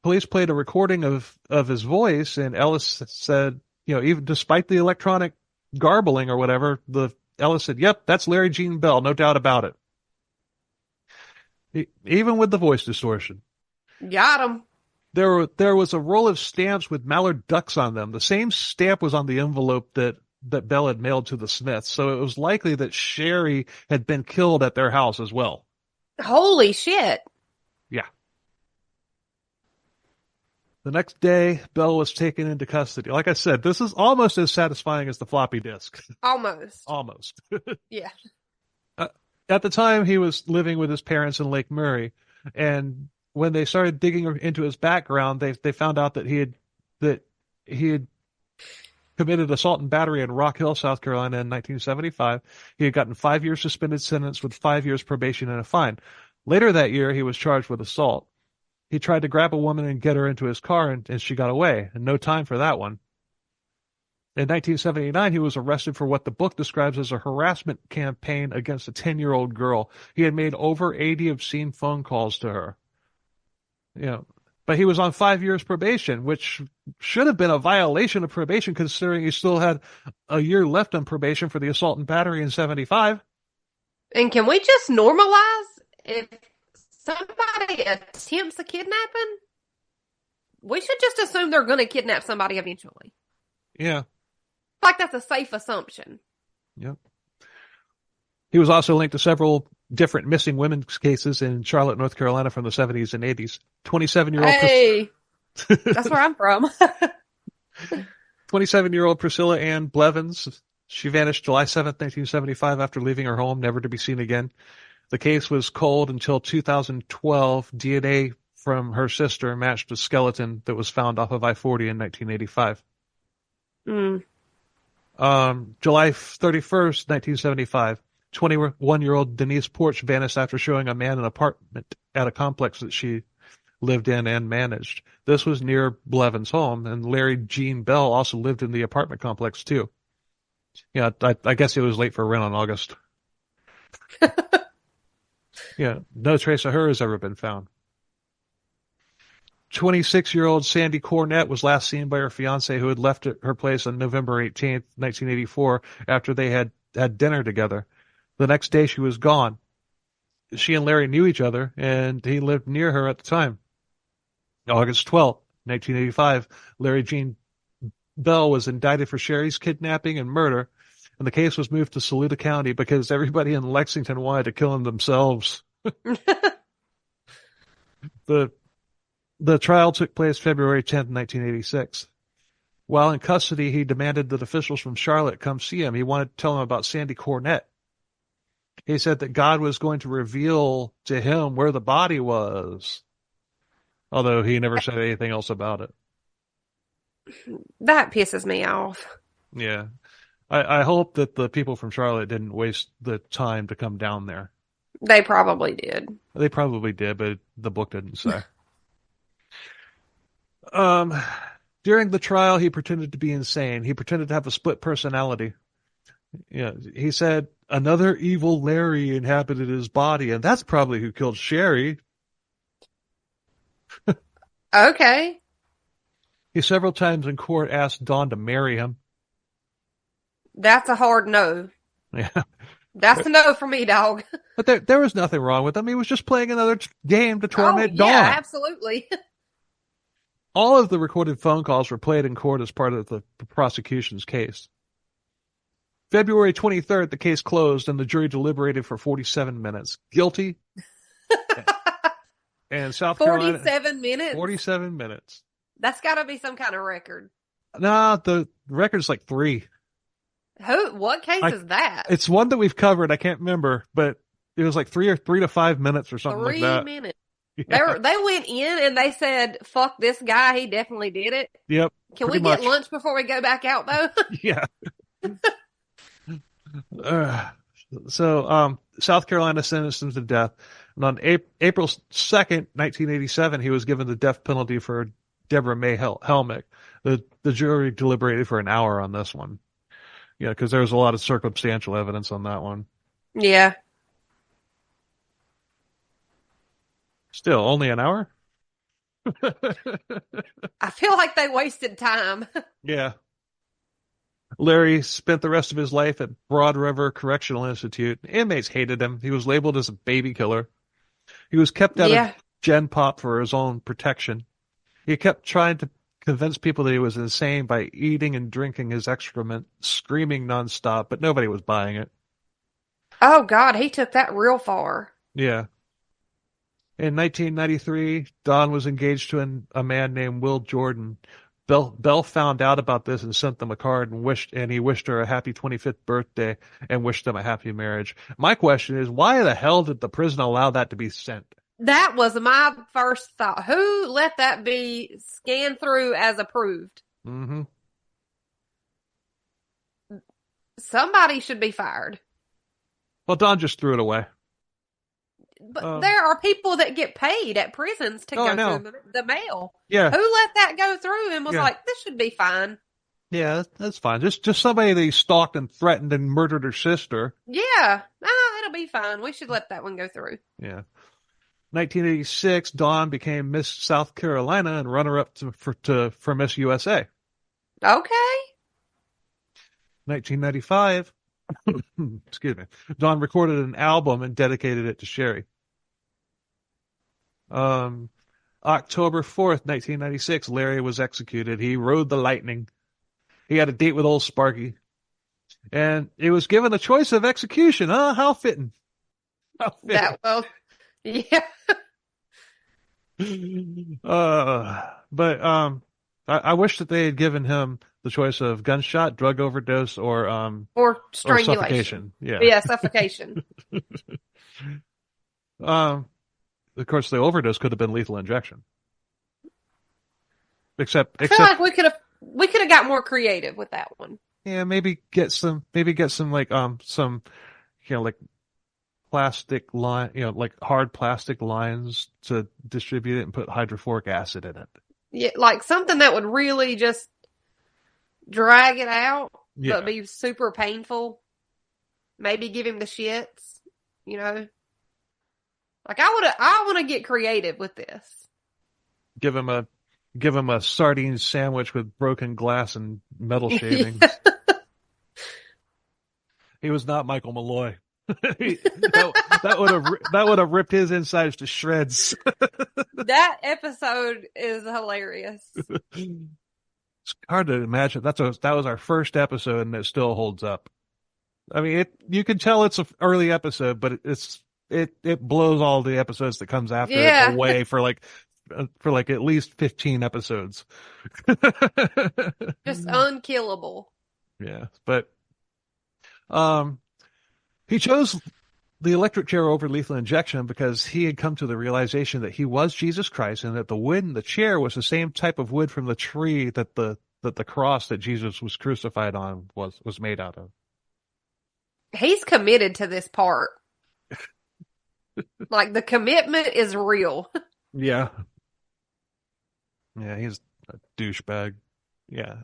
police played a recording of his voice, and Ellis said, even despite the electronic garbling or whatever, Ellis said, "Yep, that's Larry Gene Bell, no doubt about it." Even with the voice distortion. Got him. There was a roll of stamps with mallard ducks on them. The same stamp was on the envelope that Bell had mailed to the Smiths, so it was likely that Shari had been killed at their house as well. Holy shit. Yeah. The next day, Bell was taken into custody. Like I said, this is almost as satisfying as the floppy disk. Almost. Almost. Yeah. At the time, he was living with his parents in Lake Murray, and when they started digging into his background, they found out that he had committed assault and battery in Rock Hill, South Carolina in 1975. He had gotten 5 years suspended sentence with 5 years probation and a fine. Later that year, he was charged with assault. He tried to grab a woman and get her into his car, and she got away, and no time for that one. In 1979, he was arrested for what the book describes as a harassment campaign against a 10-year-old girl. He had made over 80 obscene phone calls to her. But he was on 5 years probation, which should have been a violation of probation considering he still had a year left on probation for the assault and battery in 75. And can we just normalize if somebody attempts a kidnapping? We should just assume they're going to kidnap somebody eventually. Yeah. Like that's a safe assumption. Yep. He was also linked to several different missing women's cases in Charlotte, North Carolina from the 70s and 80s. 27-year-old. Hey, that's where I'm from. 27-year-old Priscilla Ann Blevins. She vanished July 7th, 1975 after leaving her home, never to be seen again. The case was cold until 2012. DNA from her sister matched a skeleton that was found off of I-40 in 1985. July 31st, 1975. 21-year-old Denise Porch vanished after showing a man an apartment at a complex that she lived in and managed. This was near Blevins' home, and Larry Gene Bell also lived in the apartment complex too. Yeah, I guess he was late for rent on August. Yeah, no trace of her has ever been found. 26-year-old Sandy Cornett was last seen by her fiancé, who had left her place on November 18th, 1984, after they had dinner together. The next day she was gone. She and Larry knew each other, and he lived near her at the time. August 12th, 1985, Larry Gene Bell was indicted for Shari's kidnapping and murder, and the case was moved to Saluda County because everybody in Lexington wanted to kill him themselves. The trial took place February 10th, 1986. While in custody, he demanded that officials from Charlotte come see him. He wanted to tell them about Sandy Cornett. He said that God was going to reveal to him where the body was, although he never said anything else about it. That pisses me off. Yeah. I hope that the people from Charlotte didn't waste the time to come down there. They probably did. They probably did, but the book didn't say. During the trial, he pretended to be insane. He pretended to have a split personality. Yeah, he said another evil Larry inhabited his body, and that's probably who killed Shari. Okay. He several times in court asked Dawn to marry him. That's a hard no. Yeah. That's a no for me, dog. But there was nothing wrong with him. He was just playing another game to torment Dawn. Yeah, absolutely. All of the recorded phone calls were played in court as part of the prosecution's case. February 23rd, the case closed and the jury deliberated for 47 minutes. Guilty. And South Carolina. 47 minutes? 47 minutes. That's got to be some kind of record. Nah, the record's like 3. What case is that? It's one that we've covered. I can't remember, but it was like 3 to 5 minutes or something like that. 3 minutes. Yeah. They went in and they said, fuck this guy. He definitely did it. Yep. Can we get lunch before we go back out, though? Yeah. So, South Carolina sentenced him to death. And on April 2nd, 1987, he was given the death penalty for Deborah May Helmick. The jury deliberated for an hour on this one. Yeah, because there was a lot of circumstantial evidence on that one. Yeah. Still, only an hour? I feel like they wasted time. Yeah. Larry spent the rest of his life at Broad River Correctional Institute. Inmates hated him. He was labeled as a baby killer. He was kept out of Gen Pop for his own protection. He kept trying to convince people that he was insane by eating and drinking his excrement, screaming nonstop, but nobody was buying it. Oh, God, he took that real far. Yeah. In 1993, Don was engaged to a man named Will Jordan. Bell found out about this and sent them a card and he wished her a happy 25th birthday and wished them a happy marriage. My question is, why the hell did the prison allow that to be sent? That was my first thought. Who let that be scanned through as approved? Mm-hmm. Somebody should be fired. Well, Don just threw it away. But there are people that get paid at prisons to go through the mail. Yeah. Who let that go through and was like, this should be fine? Yeah, that's fine. Just somebody that he stalked and threatened and murdered her sister. Yeah. It'll be fine. We should let that one go through. Yeah. 1986, Dawn became Miss South Carolina and runner-up for Miss USA. Okay. 1995, excuse me, Dawn recorded an album and dedicated it to Shari. October 4th, 1996, Larry was executed. He rode the lightning. He had a date with old Sparky. And he was given a choice of execution. How fitting. How fitting. Yeah. But I wish that they had given him the choice of gunshot, drug overdose, or strangulation. Or suffocation. Yeah, suffocation. Of course, the overdose could have been lethal injection. I feel like we could have got more creative with that one. Yeah, maybe get some like some like plastic line, like hard plastic lines to distribute it and put hydrofluoric acid in it. Yeah, like something that would really just drag it out, but be super painful. Maybe give him the shits, Like I want to get creative with this. Give him a sardine sandwich with broken glass and metal shavings. He was not Michael Malloy. that would have ripped his insides to shreds. That episode is hilarious. It's hard to imagine. That was our first episode, and it still holds up. I mean, you can tell it's an early episode, but it blows all the episodes that comes after it away for like at least 15 episodes. Just unkillable. Yeah, but he chose the electric chair over lethal injection because he had come to the realization that he was Jesus Christ and that the wood in the chair was the same type of wood from the tree that the cross that Jesus was crucified on was made out of. He's committed to this part. Like the commitment is real. Yeah. Yeah, he's a douchebag. Yeah.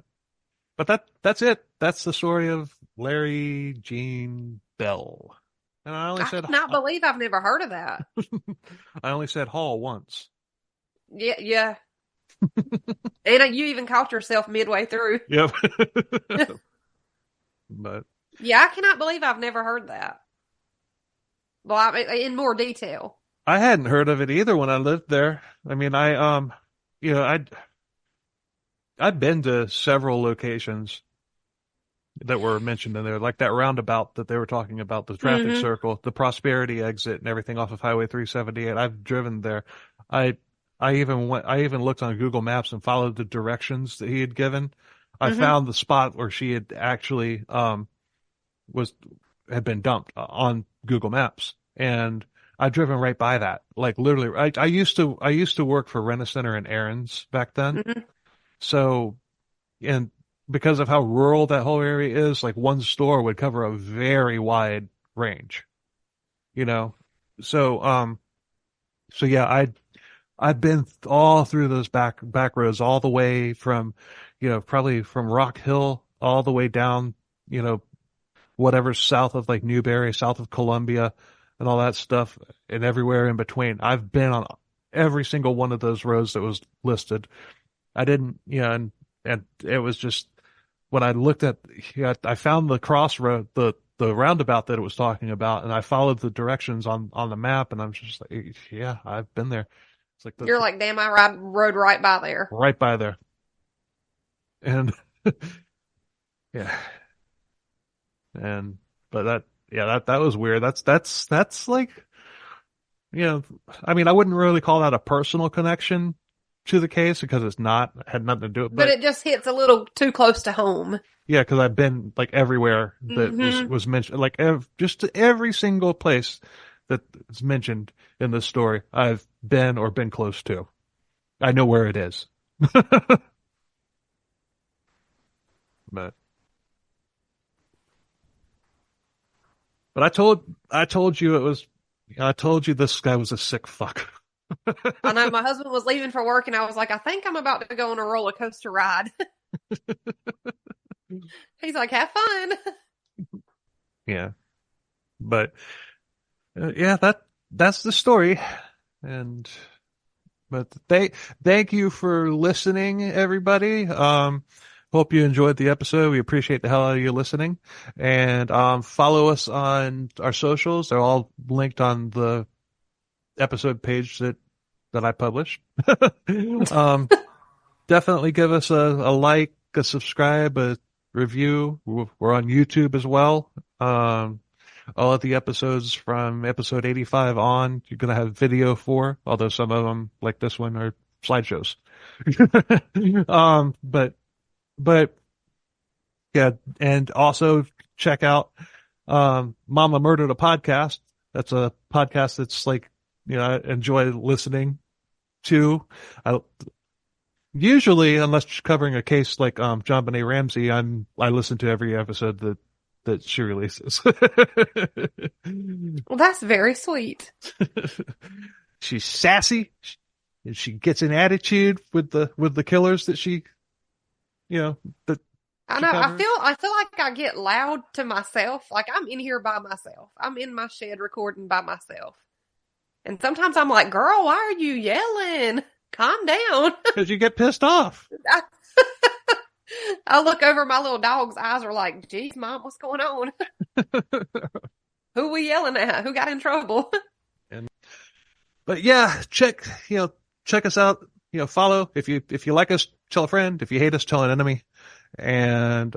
But that's it. That's the story of Larry Gene Bell. And I cannot believe I've never heard of that. I only said Hall once. Yeah. And you even caught yourself midway through. Yep. But yeah, I cannot believe I've never heard that. Well, I mean, in more detail. I hadn't heard of it either when I lived there. I mean, I'd been to several locations that were mentioned in there, like that roundabout that they were talking about, the traffic Mm-hmm. circle, the Prosperity exit, and everything off of Highway 378. I've driven there. I even looked on Google Maps and followed the directions that he had given. I Mm-hmm. found the spot where she had actually was had been dumped on Google Maps, and I've driven right by that. Like literally, I used to work for Rent-A-Center and Aaron's back then. Mm-hmm. So, and because of how rural that whole area is, like one store would cover a very wide range, you know. So, so yeah, I've been all through those back roads, all the way from, probably from Rock Hill all the way down, whatever's south of like Newberry, south of Columbia, and all that stuff, and everywhere in between. I've been on every single one of those roads that was listed. I didn't, and it was just when I looked at, I found the crossroad, the roundabout that it was talking about, and I followed the directions on the map, and I'm just like, yeah, I've been there. It's like You're like, damn, I rode right by there. right by there, and yeah, and but that was weird. That's like, I mean, I wouldn't really call that a personal connection to the case because it's not, it had nothing to do with it, But it just hits a little too close to home. yeah, because I've been like everywhere that Mm-hmm. was mentioned, like just every single place that is mentioned in this story, I've been or been close to. I know where it is. But but I told you it was, I told you this guy was a sick fuck. I know my husband was leaving for work and I was like, I think I'm about to go on a roller coaster ride. He's like, have fun. Yeah, but yeah, that's the story, and but thank you for listening, everybody. Hope you enjoyed the episode. We appreciate the hell out of you listening, and follow us on our socials. They're all linked on the episode page that I published. um, Definitely give us a like, a subscribe, a review. We're on YouTube as well. All of the episodes from episode 85 on, you're going to have video for, although some of them, like this one, are slideshows. But yeah, and also check out, Momma Murdered a Podcast. That's a podcast that's like, I enjoy listening to. I usually, unless covering a case like John Benet Ramsey, I listen to every episode that she releases. Well, that's very sweet. She's sassy, and she gets an attitude with the killers that she, that I she know. covers. I feel like I get loud to myself. Like I'm in here by myself. I'm in my shed recording by myself. And sometimes I'm like, girl, why are you yelling? Calm down. Because you get pissed off. I look over, my little dog's eyes are like, geez, Mom, what's going on? Who we yelling at? Who got in trouble? But yeah, check us out. Follow if you like us, tell a friend. If you hate us, tell an enemy. And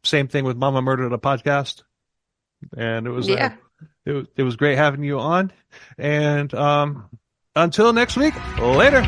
same thing with Momma Murdered a Podcast. And it was Yeah. it was great having you on. And until next week, later.